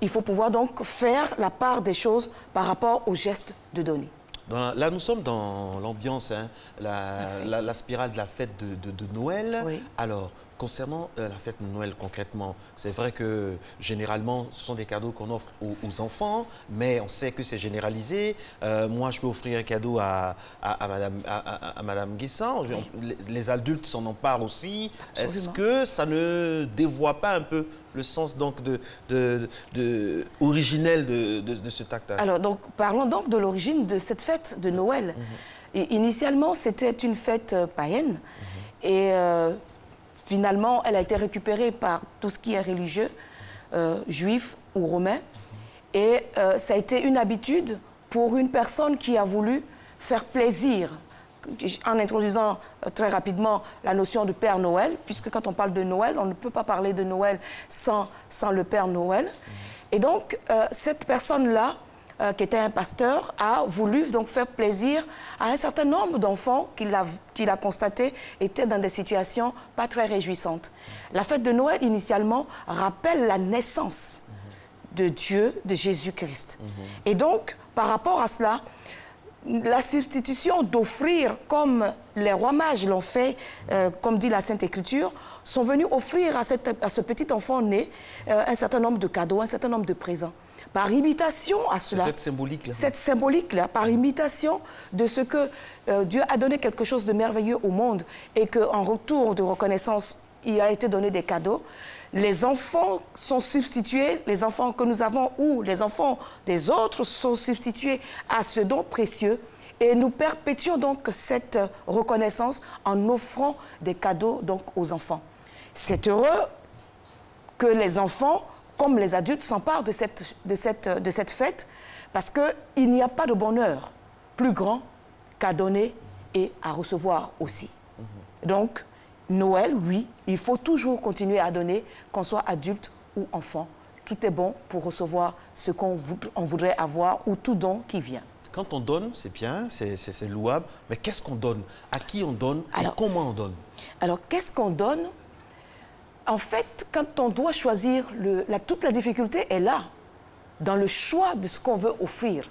Il faut pouvoir donc faire la part des choses par rapport au geste de donner. Là, nous sommes dans l'ambiance, hein, la spirale de la fête de Noël. Oui. Alors, concernant la fête de Noël concrètement, c'est vrai que généralement, ce sont des cadeaux qu'on offre aux enfants, mais on sait que c'est généralisé. Moi, je peux offrir un cadeau à Madame Guessan. Les adultes s'en emparent aussi. Est-ce que ça ne dévoie pas un peu le sens donc originel de ce acte-là? Alors, donc, parlons donc de l'origine de cette fête de Noël. Et initialement, c'était une fête païenne. Et finalement, elle a été récupérée par tout ce qui est religieux, juif ou romain. Et ça a été une habitude pour une personne qui a voulu faire plaisir, en introduisant très rapidement la notion de Père Noël, puisque quand on parle de Noël, on ne peut pas parler de Noël sans le Père Noël. Et donc, cette personne-là, qui était un pasteur, a voulu donc faire plaisir à un certain nombre d'enfants qu'il a constaté étaient dans des situations pas très réjouissantes. La fête de Noël, initialement, rappelle la naissance de Dieu, de Jésus-Christ. Et donc, par rapport à cela, la substitution d'offrir, comme les rois mages l'ont fait, comme dit la Sainte Écriture, sont venus offrir à ce petit enfant né un certain nombre de cadeaux, un certain nombre de présents. Par imitation à cela. Cette symbolique-là. Cette symbolique-là, par imitation de ce que Dieu a donné quelque chose de merveilleux au monde et qu'en retour de reconnaissance, il a été donné des cadeaux. Les enfants sont substitués, les enfants que nous avons ou les enfants des autres sont substitués à ce don précieux. Et nous perpétuons donc cette reconnaissance en offrant des cadeaux donc aux enfants. C'est heureux que les enfants, comme les adultes, s'emparent de cette fête, parce qu'il n'y a pas de bonheur plus grand qu'à donner et à recevoir aussi. Donc, Noël, oui, il faut toujours continuer à donner, qu'on soit adulte ou enfant. Tout est bon pour recevoir ce qu'on voudrait avoir ou tout don qui vient. Quand on donne, c'est bien, c'est louable, mais qu'est-ce qu'on donne? À qui on donne? Et comment on donne? Alors, qu'est-ce qu'on donne? En fait, quand on doit choisir, toute la difficulté est là, dans le choix de ce qu'on veut offrir.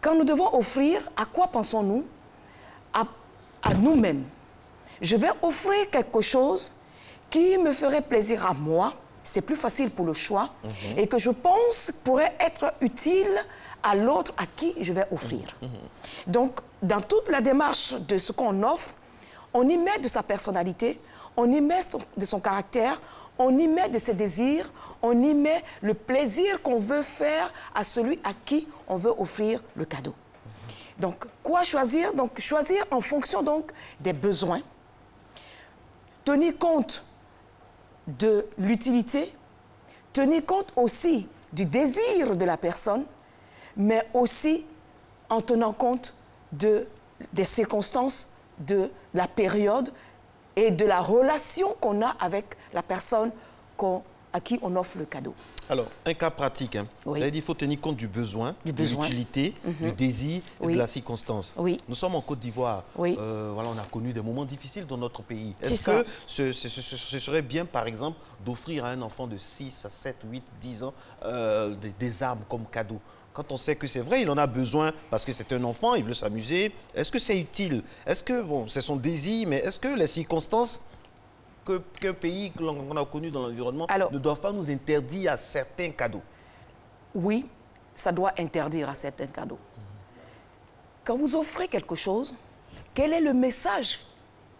Quand nous devons offrir, à quoi pensons-nous? À nous-mêmes. Je vais offrir quelque chose qui me ferait plaisir à moi, c'est plus facile pour le choix, et que je pense pourrait être utile à l'autre à qui je vais offrir. Donc, dans toute la démarche de ce qu'on offre, on y met de sa personnalité, on y met de son caractère, on y met de ses désirs, on y met le plaisir qu'on veut faire à celui à qui on veut offrir le cadeau. Donc, quoi choisir? Donc, choisir en fonction donc des besoins, tenir compte de l'utilité, tenir compte aussi du désir de la personne, mais aussi en tenant compte des circonstances, de la période et de la relation qu'on a avec la personne à qui on offre le cadeau. Alors, un cas pratique. Hein. Oui. Vous avez dit qu'il faut tenir compte du besoin, de l'utilité, du désir et de la circonstance. Oui. Nous sommes en Côte d'Ivoire. Oui. Voilà, on a connu des moments difficiles dans notre pays. C'est Est-ce ça. que ce serait bien, par exemple, d'offrir à un enfant de 6 à 7, 8, 10 ans des armes comme cadeau? Quand on sait que c'est vrai, il en a besoin parce que c'est un enfant, il veut s'amuser. Est-ce que c'est utile? Est-ce que, bon, c'est son désir, mais est-ce que les circonstances qu'un pays qu'on a connu dans l'environnement ne doivent pas nous interdire à certains cadeaux? Oui, ça doit interdire à certains cadeaux. Quand vous offrez quelque chose, quel est le message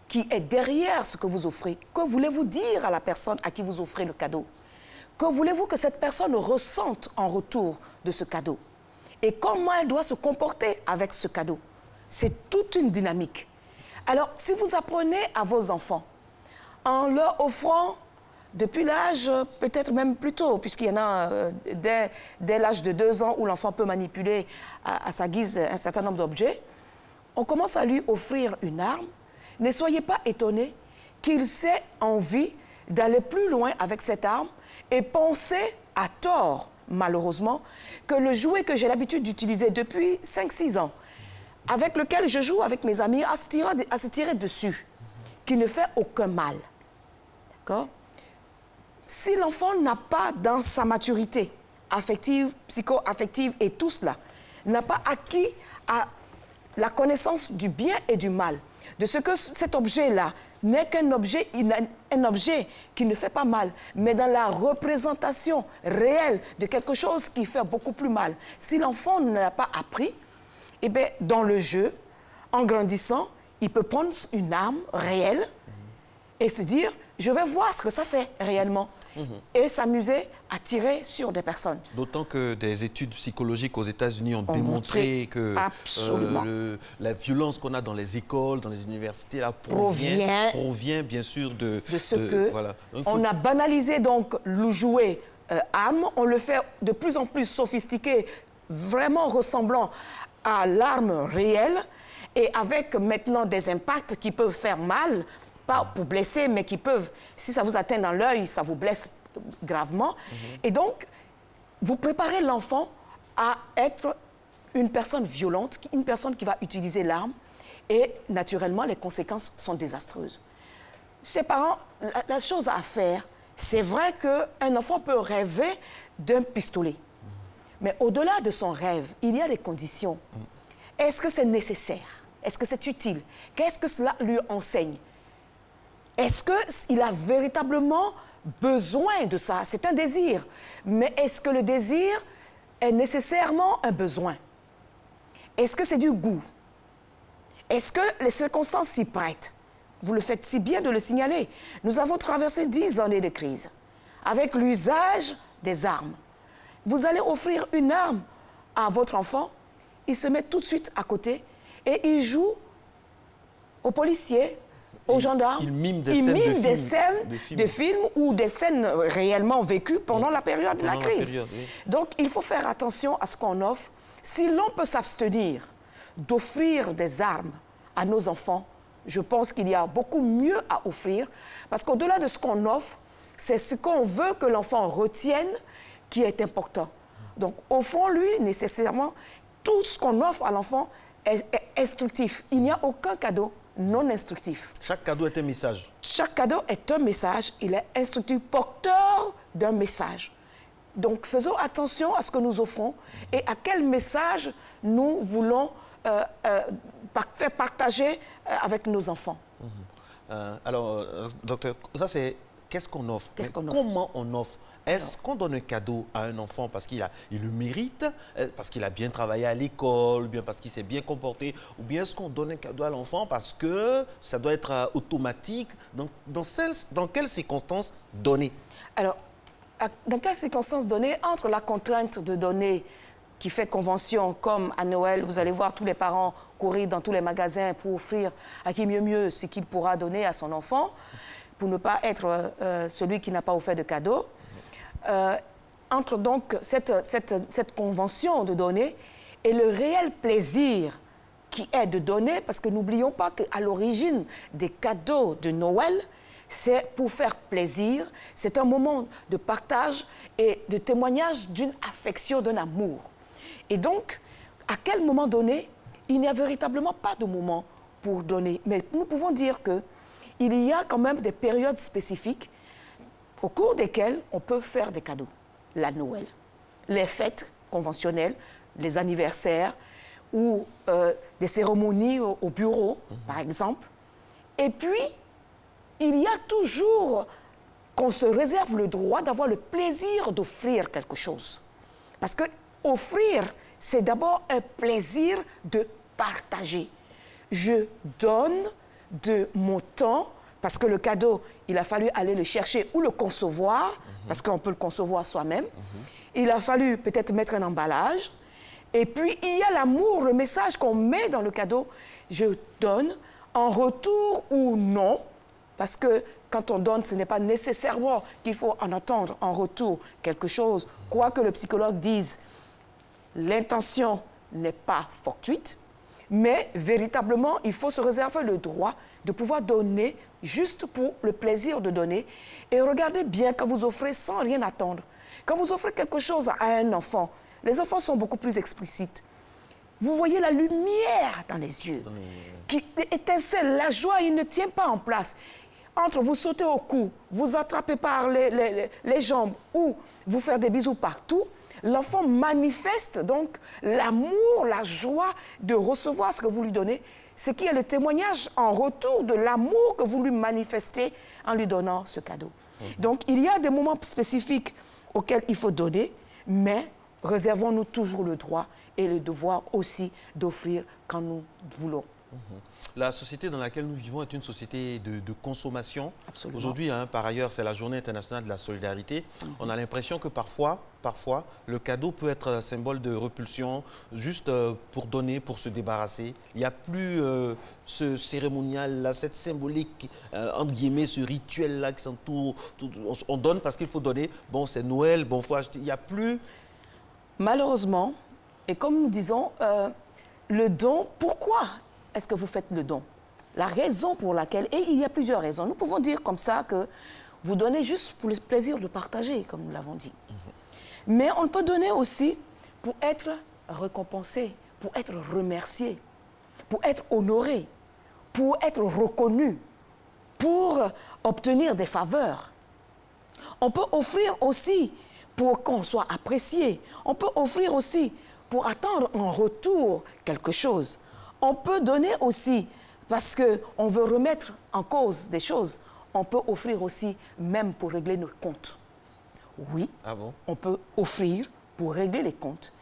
qui est derrière ce que vous offrez? Que voulez-vous dire à la personne à qui vous offrez le cadeau? Que voulez-vous que cette personne ressente en retour de ce cadeau? Et comment elle doit se comporter avec ce cadeau? C'est toute une dynamique. Alors, si vous apprenez à vos enfants, en leur offrant, depuis l'âge, peut-être même plus tôt, puisqu'il y en a dès l'âge de 2 ans où l'enfant peut manipuler à sa guise un certain nombre d'objets, on commence à lui offrir une arme. Ne soyez pas étonnés qu'il ait envie d'aller plus loin avec cette arme et penser à tort, malheureusement, que le jouet que j'ai l'habitude d'utiliser depuis 5-6 ans, avec lequel je joue avec mes amis, à se tirer dessus, qui ne fait aucun mal. D'accord? Si l'enfant n'a pas, dans sa maturité affective, psycho-affective et tout cela, n'a pas acquis la connaissance du bien et du mal, de ce que cet objet-là n'est qu'un objet, un objet qui ne fait pas mal, mais dans la représentation réelle de quelque chose qui fait beaucoup plus mal. Si l'enfant ne l'a pas appris, eh bien, dans le jeu, en grandissant, il peut prendre une arme réelle et se dire, je vais voir ce que ça fait réellement. Et s'amuser à tirer sur des personnes. D'autant que des études psychologiques aux États-Unis ont démontré que la violence qu'on a dans les écoles, dans les universités, là, provient bien sûr de ce que voilà. Donc, on a banalisé donc le jouet arme, on le fait de plus en plus sophistiqué, vraiment ressemblant à l'arme réelle et avec maintenant des impacts qui peuvent faire mal. Pas pour blesser, mais qui peuvent, si ça vous atteint dans l'œil, ça vous blesse gravement. Et donc, vous préparez l'enfant à être une personne violente, une personne qui va utiliser l'arme. Et naturellement, les conséquences sont désastreuses. Chez les parents, la chose à faire, c'est vrai qu'un enfant peut rêver d'un pistolet. Mais au-delà de son rêve, il y a des conditions. Est-ce que c'est nécessaire? Est-ce que c'est utile? Qu'est-ce que cela lui enseigne? Est-ce qu'il a véritablement besoin de ça? C'est un désir. Mais est-ce que le désir est nécessairement un besoin? Est-ce que c'est du goût? Est-ce que les circonstances s'y prêtent? Vous le faites si bien de le signaler. Nous avons traversé 10 années de crise avec l'usage des armes. Vous allez offrir une arme à votre enfant, il se met tout de suite à côté et il joue aux policiers, aux gendarmes. Il mime des scènes de films ou des scènes réellement vécues pendant la période de la crise. Donc, il faut faire attention à ce qu'on offre. Si l'on peut s'abstenir d'offrir des armes à nos enfants, je pense qu'il y a beaucoup mieux à offrir. Parce qu'au-delà de ce qu'on offre, c'est ce qu'on veut que l'enfant retienne qui est important. Donc, offrons-lui nécessairement tout ce qu'on offre à l'enfant est instructif. Il n'y a aucun cadeau non instructif. Chaque cadeau est un message. Chaque cadeau est un message. Il est instructif, porteur d'un message. Donc, faisons attention à ce que nous offrons et à quel message nous voulons faire partager avec nos enfants. Alors, docteur, ça c'est qu'est-ce qu'on offre? Comment on offre? Est-ce qu'on donne un cadeau à un enfant parce qu'il le mérite, parce qu'il a bien travaillé à l'école, bien parce qu'il s'est bien comporté, ou bien est-ce qu'on donne un cadeau à l'enfant parce que ça doit être automatique? Dans quelles circonstances donner? Alors, dans quelles circonstances donner? Entre la contrainte de donner qui fait convention, comme à Noël, vous allez voir tous les parents courir dans tous les magasins pour offrir à qui mieux ce qu'il pourra donner à son enfant, pour ne pas être celui qui n'a pas offert de cadeau. Entre donc cette convention de donner et le réel plaisir qui est de donner, parce que n'oublions pas qu'à l'origine des cadeaux de Noël, c'est pour faire plaisir, c'est un moment de partage et de témoignage d'une affection, d'un amour. Et donc, à quel moment donner? Il n'y a véritablement pas de moment pour donner. Mais nous pouvons dire qu'il y a quand même des périodes spécifiques au cours desquelles on peut faire des cadeaux. La Noël, les fêtes conventionnelles, les anniversaires ou des cérémonies au bureau, par exemple. Et puis, il y a toujours qu'on se réserve le droit d'avoir le plaisir d'offrir quelque chose. Parce que offrir, c'est d'abord un plaisir de partager. Je donne de mon temps, parce que le cadeau, il a fallu aller le chercher ou le concevoir, parce qu'on peut le concevoir soi-même. Il a fallu peut-être mettre un emballage. Et puis, il y a l'amour, le message qu'on met dans le cadeau. Je donne en retour ou non, parce que quand on donne, ce n'est pas nécessairement qu'il faut en attendre en retour quelque chose. Quoi que le psychologue dise, l'intention n'est pas fortuite, mais véritablement, il faut se réserver le droit de pouvoir donner juste pour le plaisir de donner. Et regardez bien quand vous offrez sans rien attendre. Quand vous offrez quelque chose à un enfant, les enfants sont beaucoup plus explicites. Vous voyez la lumière dans les yeux qui étincelle, la joie, il ne tient pas en place. Entre vous sauter au cou, vous attraper par les jambes ou vous faire des bisous partout, l'enfant manifeste donc l'amour, la joie de recevoir ce que vous lui donnez, ce qui est le témoignage en retour de l'amour que vous lui manifestez en lui donnant ce cadeau. Donc, il y a des moments spécifiques auxquels il faut donner, mais réservons-nous toujours le droit et le devoir aussi d'offrir quand nous voulons. La société dans laquelle nous vivons est une société de consommation. Aujourd'hui, par ailleurs, c'est la Journée internationale de la solidarité. On a l'impression que parfois, le cadeau peut être un symbole de repulsion, juste pour donner, pour se débarrasser. Il n'y a plus ce cérémonial-là, cette symbolique, entre guillemets, ce rituel-là qui s'entoure. On donne parce qu'il faut donner. Bon, c'est Noël, bon, il faut acheter. Il n'y a plus... Malheureusement, et comme nous disons, le don, pourquoi est-ce que vous faites le don? La raison pour laquelle, et il y a plusieurs raisons. Nous pouvons dire comme ça que vous donnez juste pour le plaisir de partager, comme nous l'avons dit. Mais on peut donner aussi pour être récompensé, pour être remercié, pour être honoré, pour être reconnu, pour obtenir des faveurs. On peut offrir aussi pour qu'on soit apprécié. On peut offrir aussi pour attendre en retour quelque chose. On peut donner aussi parce qu'on veut remettre en cause des choses. On peut offrir aussi même pour régler nos comptes. Oui, on peut offrir pour régler les comptes.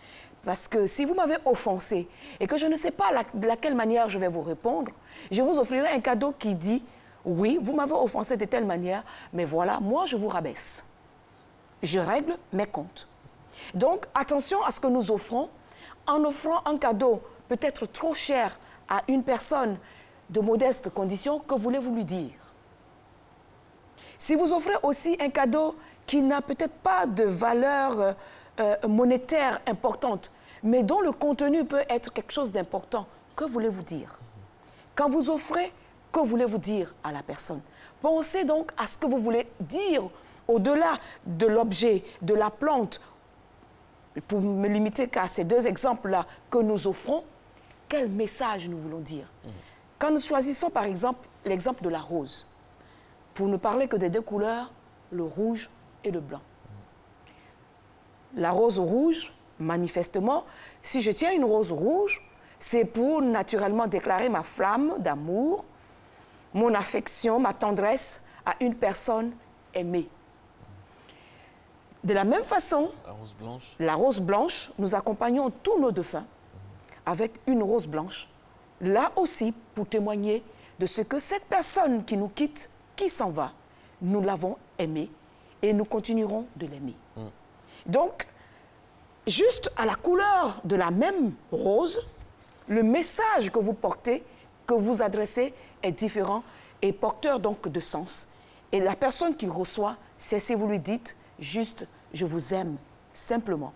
Parce que si vous m'avez offensé et que je ne sais pas de laquelle manière je vais vous répondre, je vous offrirai un cadeau qui dit « Oui, vous m'avez offensé de telle manière, mais voilà, moi je vous rabaisse. Je règle mes comptes. » Donc, attention à ce que nous offrons. En offrant un cadeau peut-être trop cher à une personne de modeste condition, que voulez-vous lui dire? Si vous offrez aussi un cadeau qui n'a peut-être pas de valeur monétaire importante, mais dont le contenu peut être quelque chose d'important, que voulez-vous dire? Quand vous offrez, que voulez-vous dire à la personne? Pensez donc à ce que vous voulez dire au-delà de l'objet, de la plante. Pour me limiter qu'à ces deux exemples-là que nous offrons, quel message nous voulons dire? Quand nous choisissons par exemple l'exemple de la rose, pour ne parler que des deux couleurs, le rouge et le blanc. La rose rouge, manifestement, si je tiens une rose rouge, c'est pour naturellement déclarer ma flamme d'amour, mon affection, ma tendresse à une personne aimer. De la même façon, la rose blanche, nous accompagnons tous nos défunts avec une rose blanche, là aussi pour témoigner de ce que cette personne qui nous quitte, qui s'en va, nous l'avons aimé et nous continuerons de l'aimer. Donc, juste à la couleur de la même rose, le message que vous portez, que vous adressez est différent et porteur donc de sens. Et la personne qui reçoit, c'est si vous lui dites juste « je vous aime » simplement,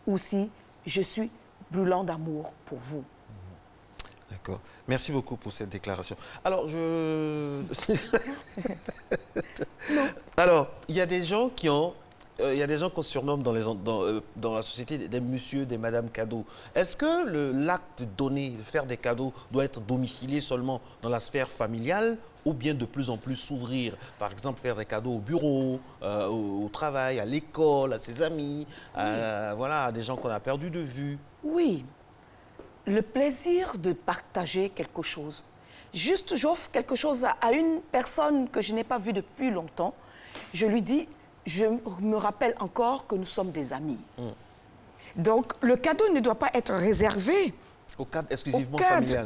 ou si « je suis brûlant d'amour pour vous ». D'accord. Merci beaucoup pour cette déclaration. Alors, Alors, il y a des gens qui ont... Il y a des gens qu'on surnomme dans la société des messieurs, des madames cadeaux. Est-ce que l'acte de donner, de faire des cadeaux, doit être domicilié seulement dans la sphère familiale ou bien de plus en plus s'ouvrir? Par exemple, faire des cadeaux au bureau, au travail, à l'école, à ses amis, voilà, à des gens qu'on a perdu de vue. Oui. Le plaisir de partager quelque chose. Juste, j'offre quelque chose à une personne que je n'ai pas vue depuis longtemps. Je lui dis... Je me rappelle encore que nous sommes des amis. Donc, le cadeau ne doit pas être réservé au cadre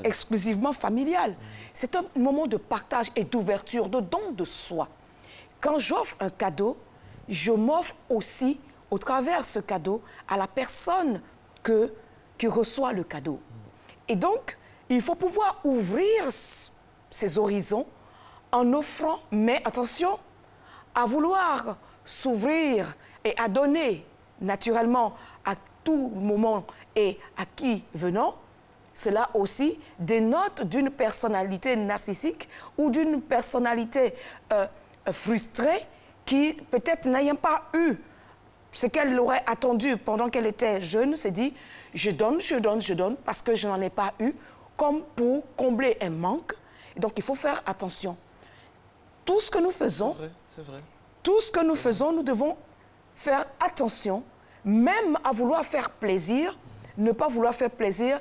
exclusivement familial. C'est un moment de partage et d'ouverture, de don de soi. Quand j'offre un cadeau, je m'offre aussi, au travers ce cadeau, à la personne qui reçoit le cadeau. Et donc, il faut pouvoir ouvrir ses horizons en offrant, mais attention, à vouloir s'ouvrir et à donner naturellement à tout moment et à qui venant, cela aussi dénote d'une personnalité narcissique ou d'une personnalité frustrée qui peut-être n'ayant pas eu ce qu'elle aurait attendu pendant qu'elle était jeune, se dit je donne, je donne, je donne parce que je n'en ai pas eu, comme pour combler un manque. Donc il faut faire attention. Tout ce que nous faisons, c'est vrai. Tout ce que nous faisons, nous devons faire attention, même à vouloir faire plaisir, ne pas vouloir faire plaisir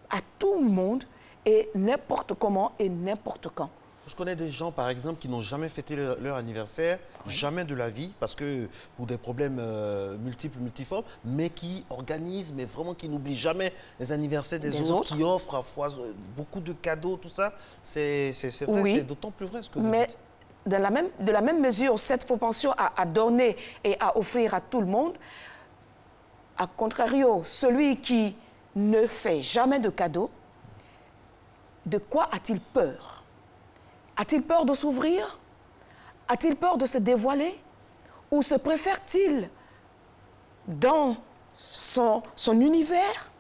à tout le monde et n'importe comment et n'importe quand. Je connais des gens, par exemple, qui n'ont jamais fêté leur anniversaire, jamais de la vie, parce que pour des problèmes multiformes, mais qui organisent, mais vraiment qui n'oublient jamais les anniversaires des autres, qui offrent à beaucoup de cadeaux, tout ça. C'est vrai, c'est d'autant plus vrai ce que vous dites. De la même mesure, cette propension à donner et à offrir à tout le monde, à contrario, celui qui ne fait jamais de cadeaux, de quoi a-t-il peur? A-t-il peur de s'ouvrir? A-t-il peur de se dévoiler? Ou se préfère-t-il dans son univers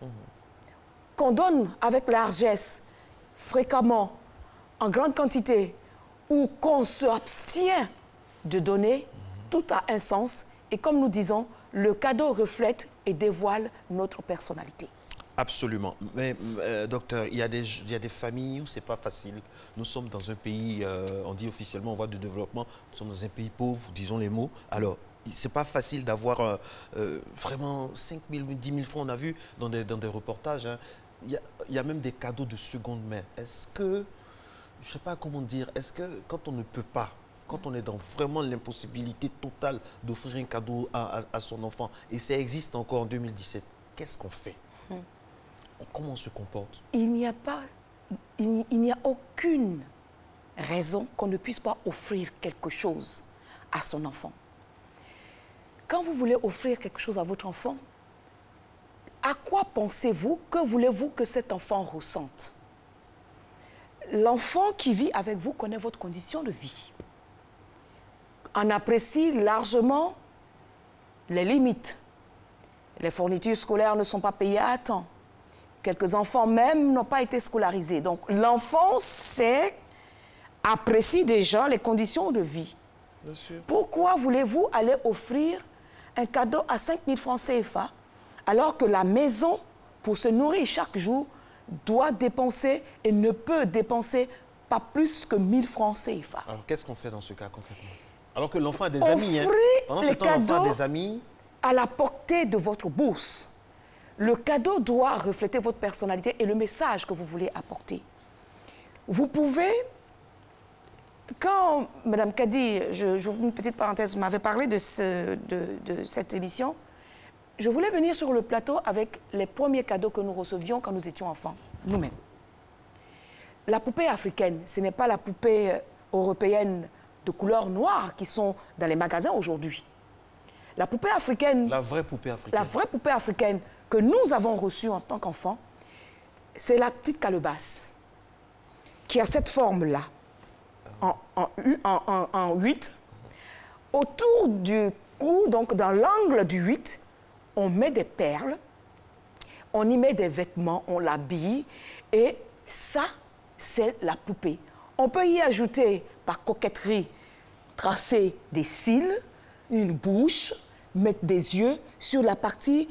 qu'on donne avec largesse, fréquemment, en grande quantité, ou qu'on s'abstient de donner, tout a un sens. Et comme nous disons, le cadeau reflète et dévoile notre personnalité. Absolument. Mais, docteur, il y a des familles où ce n'est pas facile. Nous sommes dans un pays, on dit officiellement, en voie de développement, nous sommes dans un pays pauvre, disons les mots. Alors, ce n'est pas facile d'avoir vraiment 5 000, 10 000 francs, on a vu dans des reportages. Hein. Il y a même des cadeaux de seconde main. Est-ce que... Je ne sais pas comment dire, est-ce que quand on ne peut pas, quand on est dans vraiment l'impossibilité totale d'offrir un cadeau à son enfant, et ça existe encore en 2017, qu'est-ce qu'on fait? Comment on se comporte? Il n'y a aucune raison qu'on ne puisse pas offrir quelque chose à son enfant. Quand vous voulez offrir quelque chose à votre enfant, à quoi pensez-vous? Que voulez-vous que cet enfant ressente? L'enfant qui vit avec vous connaît votre condition de vie. On apprécie largement les limites. Les fournitures scolaires ne sont pas payées à temps. Quelques enfants même n'ont pas été scolarisés. Donc l'enfant apprécie déjà les conditions de vie. Pourquoi voulez-vous aller offrir un cadeau à 5 000 francs CFA alors que la maison, pour se nourrir chaque jour, doit dépenser et ne peut dépenser pas plus que 1 000 francs CFA. Alors, qu'est-ce qu'on fait dans ce cas concrètement? Alors que l'enfant a des amis. Hein. Pendant ce temps, l'enfant a des amis. À la portée de votre bourse. Le cadeau doit refléter votre personnalité et le message que vous voulez apporter. Vous pouvez quand Mme Kadi, j'ouvre une petite parenthèse, m'avait parlé de cette émission, je voulais venir sur le plateau avec les premiers cadeaux que nous recevions quand nous étions enfants, nous-mêmes. La poupée africaine, ce n'est pas la poupée européenne de couleur noire qui sont dans les magasins aujourd'hui. La poupée africaine... La vraie poupée africaine. La vraie poupée africaine que nous avons reçue en tant qu'enfants, c'est la petite calebasse qui a cette forme-là, en 8. Autour du cou, donc dans l'angle du 8, on met des perles, on y met des vêtements, on l'habille, et ça, c'est la poupée. On peut y ajouter, par coquetterie, tracer des cils, une bouche, mettre des yeux sur la partie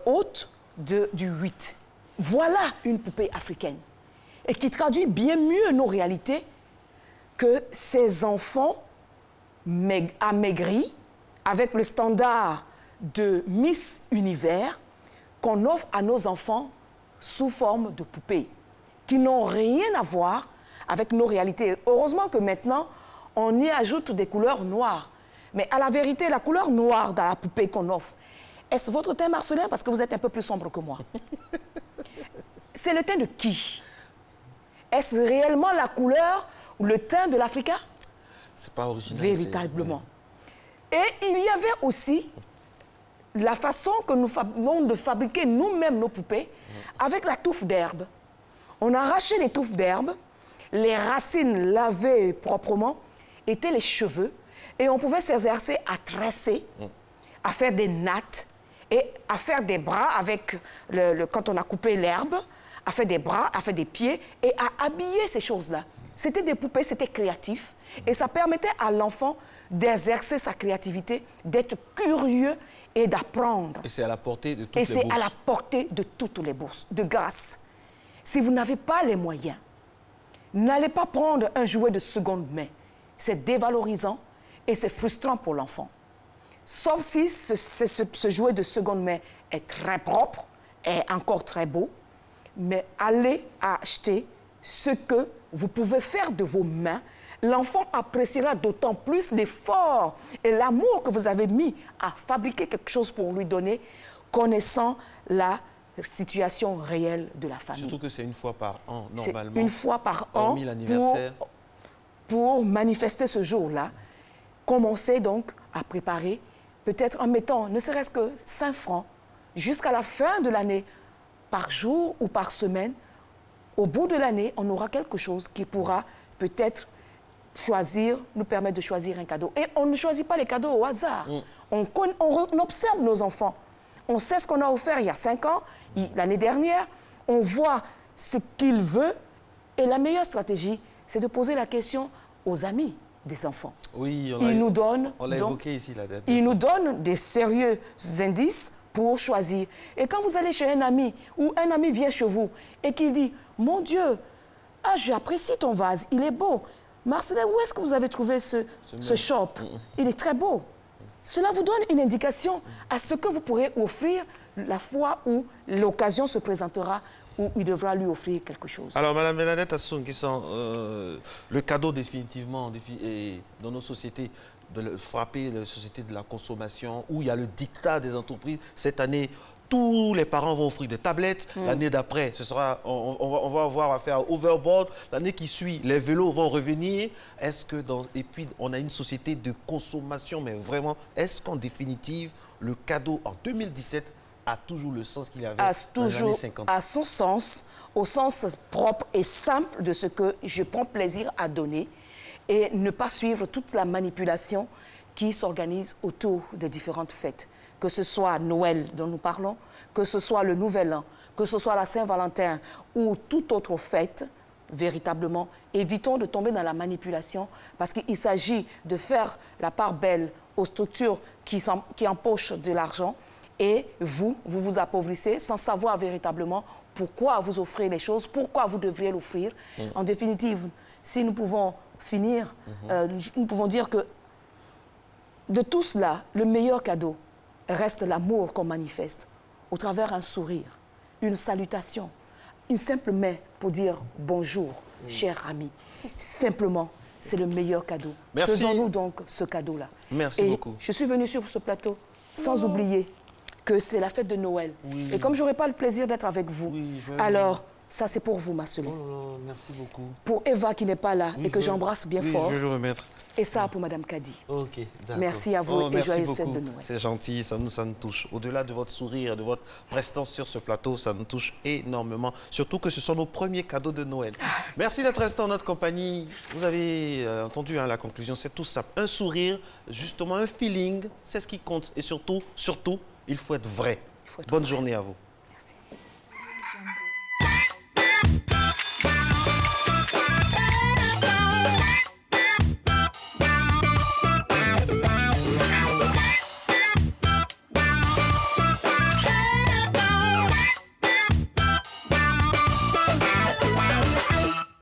haute du 8. Voilà une poupée africaine, et qui traduit bien mieux nos réalités que ces enfants amaigris, avec le standard de Miss Univers qu'on offre à nos enfants sous forme de poupées, qui n'ont rien à voir avec nos réalités. Heureusement que maintenant, on y ajoute des couleurs noires. Mais à la vérité, la couleur noire dans la poupée qu'on offre, est-ce votre teint, Marcelin? Parce que vous êtes un peu plus sombre que moi. C'est le teint de qui? Est-ce réellement la couleur ou le teint de l'Africain? C'est pas original. Véritablement. Et il y avait aussi la façon que nous avons de fabriquer nous-mêmes nos poupées avec la touffe d'herbe. On arrachait les touffes d'herbe, les racines lavées proprement étaient les cheveux, et on pouvait s'exercer à tresser, à faire des nattes et à faire des bras avec, quand on a coupé l'herbe, à faire des bras, à faire des pieds et à habiller ces choses-là. C'était des poupées, c'était créatif et ça permettait à l'enfant d'exercer sa créativité, d'être curieux et d'apprendre. Et c'est à la portée de toutes les bourses. Et c'est à la portée de toutes les bourses, de grâce. Si vous n'avez pas les moyens, n'allez pas prendre un jouet de seconde main. C'est dévalorisant et c'est frustrant pour l'enfant. Sauf si ce jouet de seconde main est très propre, est encore très beau, mais allez acheter ce que vous pouvez faire de vos mains. L'enfant appréciera d'autant plus l'effort et l'amour que vous avez mis à fabriquer quelque chose pour lui donner, connaissant la situation réelle de la famille. Surtout que c'est une fois par an, normalement. Une fois par an l'anniversaire. Pour manifester ce jour-là. Commencez donc à préparer, peut-être en mettant ne serait-ce que 5 francs jusqu'à la fin de l'année, par jour ou par semaine. Au bout de l'année, on aura quelque chose qui pourra peut-être nous permettre de choisir un cadeau. Et on ne choisit pas les cadeaux au hasard. On observe nos enfants. On sait ce qu'on a offert il y a 5 ans, l'année dernière. On voit ce qu'il veut. Et la meilleure stratégie, c'est de poser la question aux amis des enfants. Oui, on l'a évoqué ici. Ils nous donnent des sérieux indices pour choisir. Et quand vous allez chez un ami, ou un ami vient chez vous, et qu'il dit, mon Dieu, j'apprécie ton vase, il est beau. Marcelin, où est-ce que vous avez trouvé ce shop? Il est très beau. Cela vous donne une indication à ce que vous pourrez offrir la fois où l'occasion se présentera, où il devra lui offrir quelque chose. Alors, Mme Bernadette Assoun, le cadeau définitivement dans nos sociétés, de frapper la société de la consommation, où il y a le dictat des entreprises. Cette année, tous les parents vont offrir des tablettes. L'année d'après, on va avoir affaire à overboard. L'année qui suit, les vélos vont revenir. Et puis, on a une société de consommation, mais vraiment, est-ce qu'en définitive, le cadeau en 2017 a toujours le sens qu'il avait dans les années 50? À son sens, au sens propre et simple de ce que je prends plaisir à donner et ne pas suivre toute la manipulation qui s'organise autour des différentes fêtes. Que ce soit Noël dont nous parlons, que ce soit le Nouvel An, que ce soit la Saint-Valentin ou toute autre fête, véritablement, évitons de tomber dans la manipulation parce qu'il s'agit de faire la part belle aux structures qui empochent de l'argent et vous vous appauvrissez sans savoir véritablement pourquoi vous offrez les choses, pourquoi vous devriez l'offrir. En définitive, si nous pouvons finir, nous pouvons dire que de tout cela, le meilleur cadeau reste l'amour qu'on manifeste au travers un sourire, une salutation, une simple main pour dire bonjour, cher ami. Simplement, c'est le meilleur cadeau. Merci. Faisons-nous donc ce cadeau-là. Merci beaucoup. Je suis venue sur ce plateau sans oublier que c'est la fête de Noël. Oui. Et comme je n'aurai pas le plaisir d'être avec vous, alors ça c'est pour vous, Marcelin. Oh, merci beaucoup. Pour Eva qui n'est pas là et que j'embrasse bien fort. Je vais le remettre. Et ça pour Madame Kadi. Ok, d'accord. Merci à vous et joyeuse fête de Noël. C'est gentil, ça nous touche. Au-delà de votre sourire, de votre prestance sur ce plateau, ça nous touche énormément. Surtout que ce sont nos premiers cadeaux de Noël. Merci d'être resté en notre compagnie. Vous avez entendu la conclusion, c'est tout simple. Un sourire, justement un feeling, c'est ce qui compte. Et surtout, il faut être vrai. Bonne journée à vous. Merci.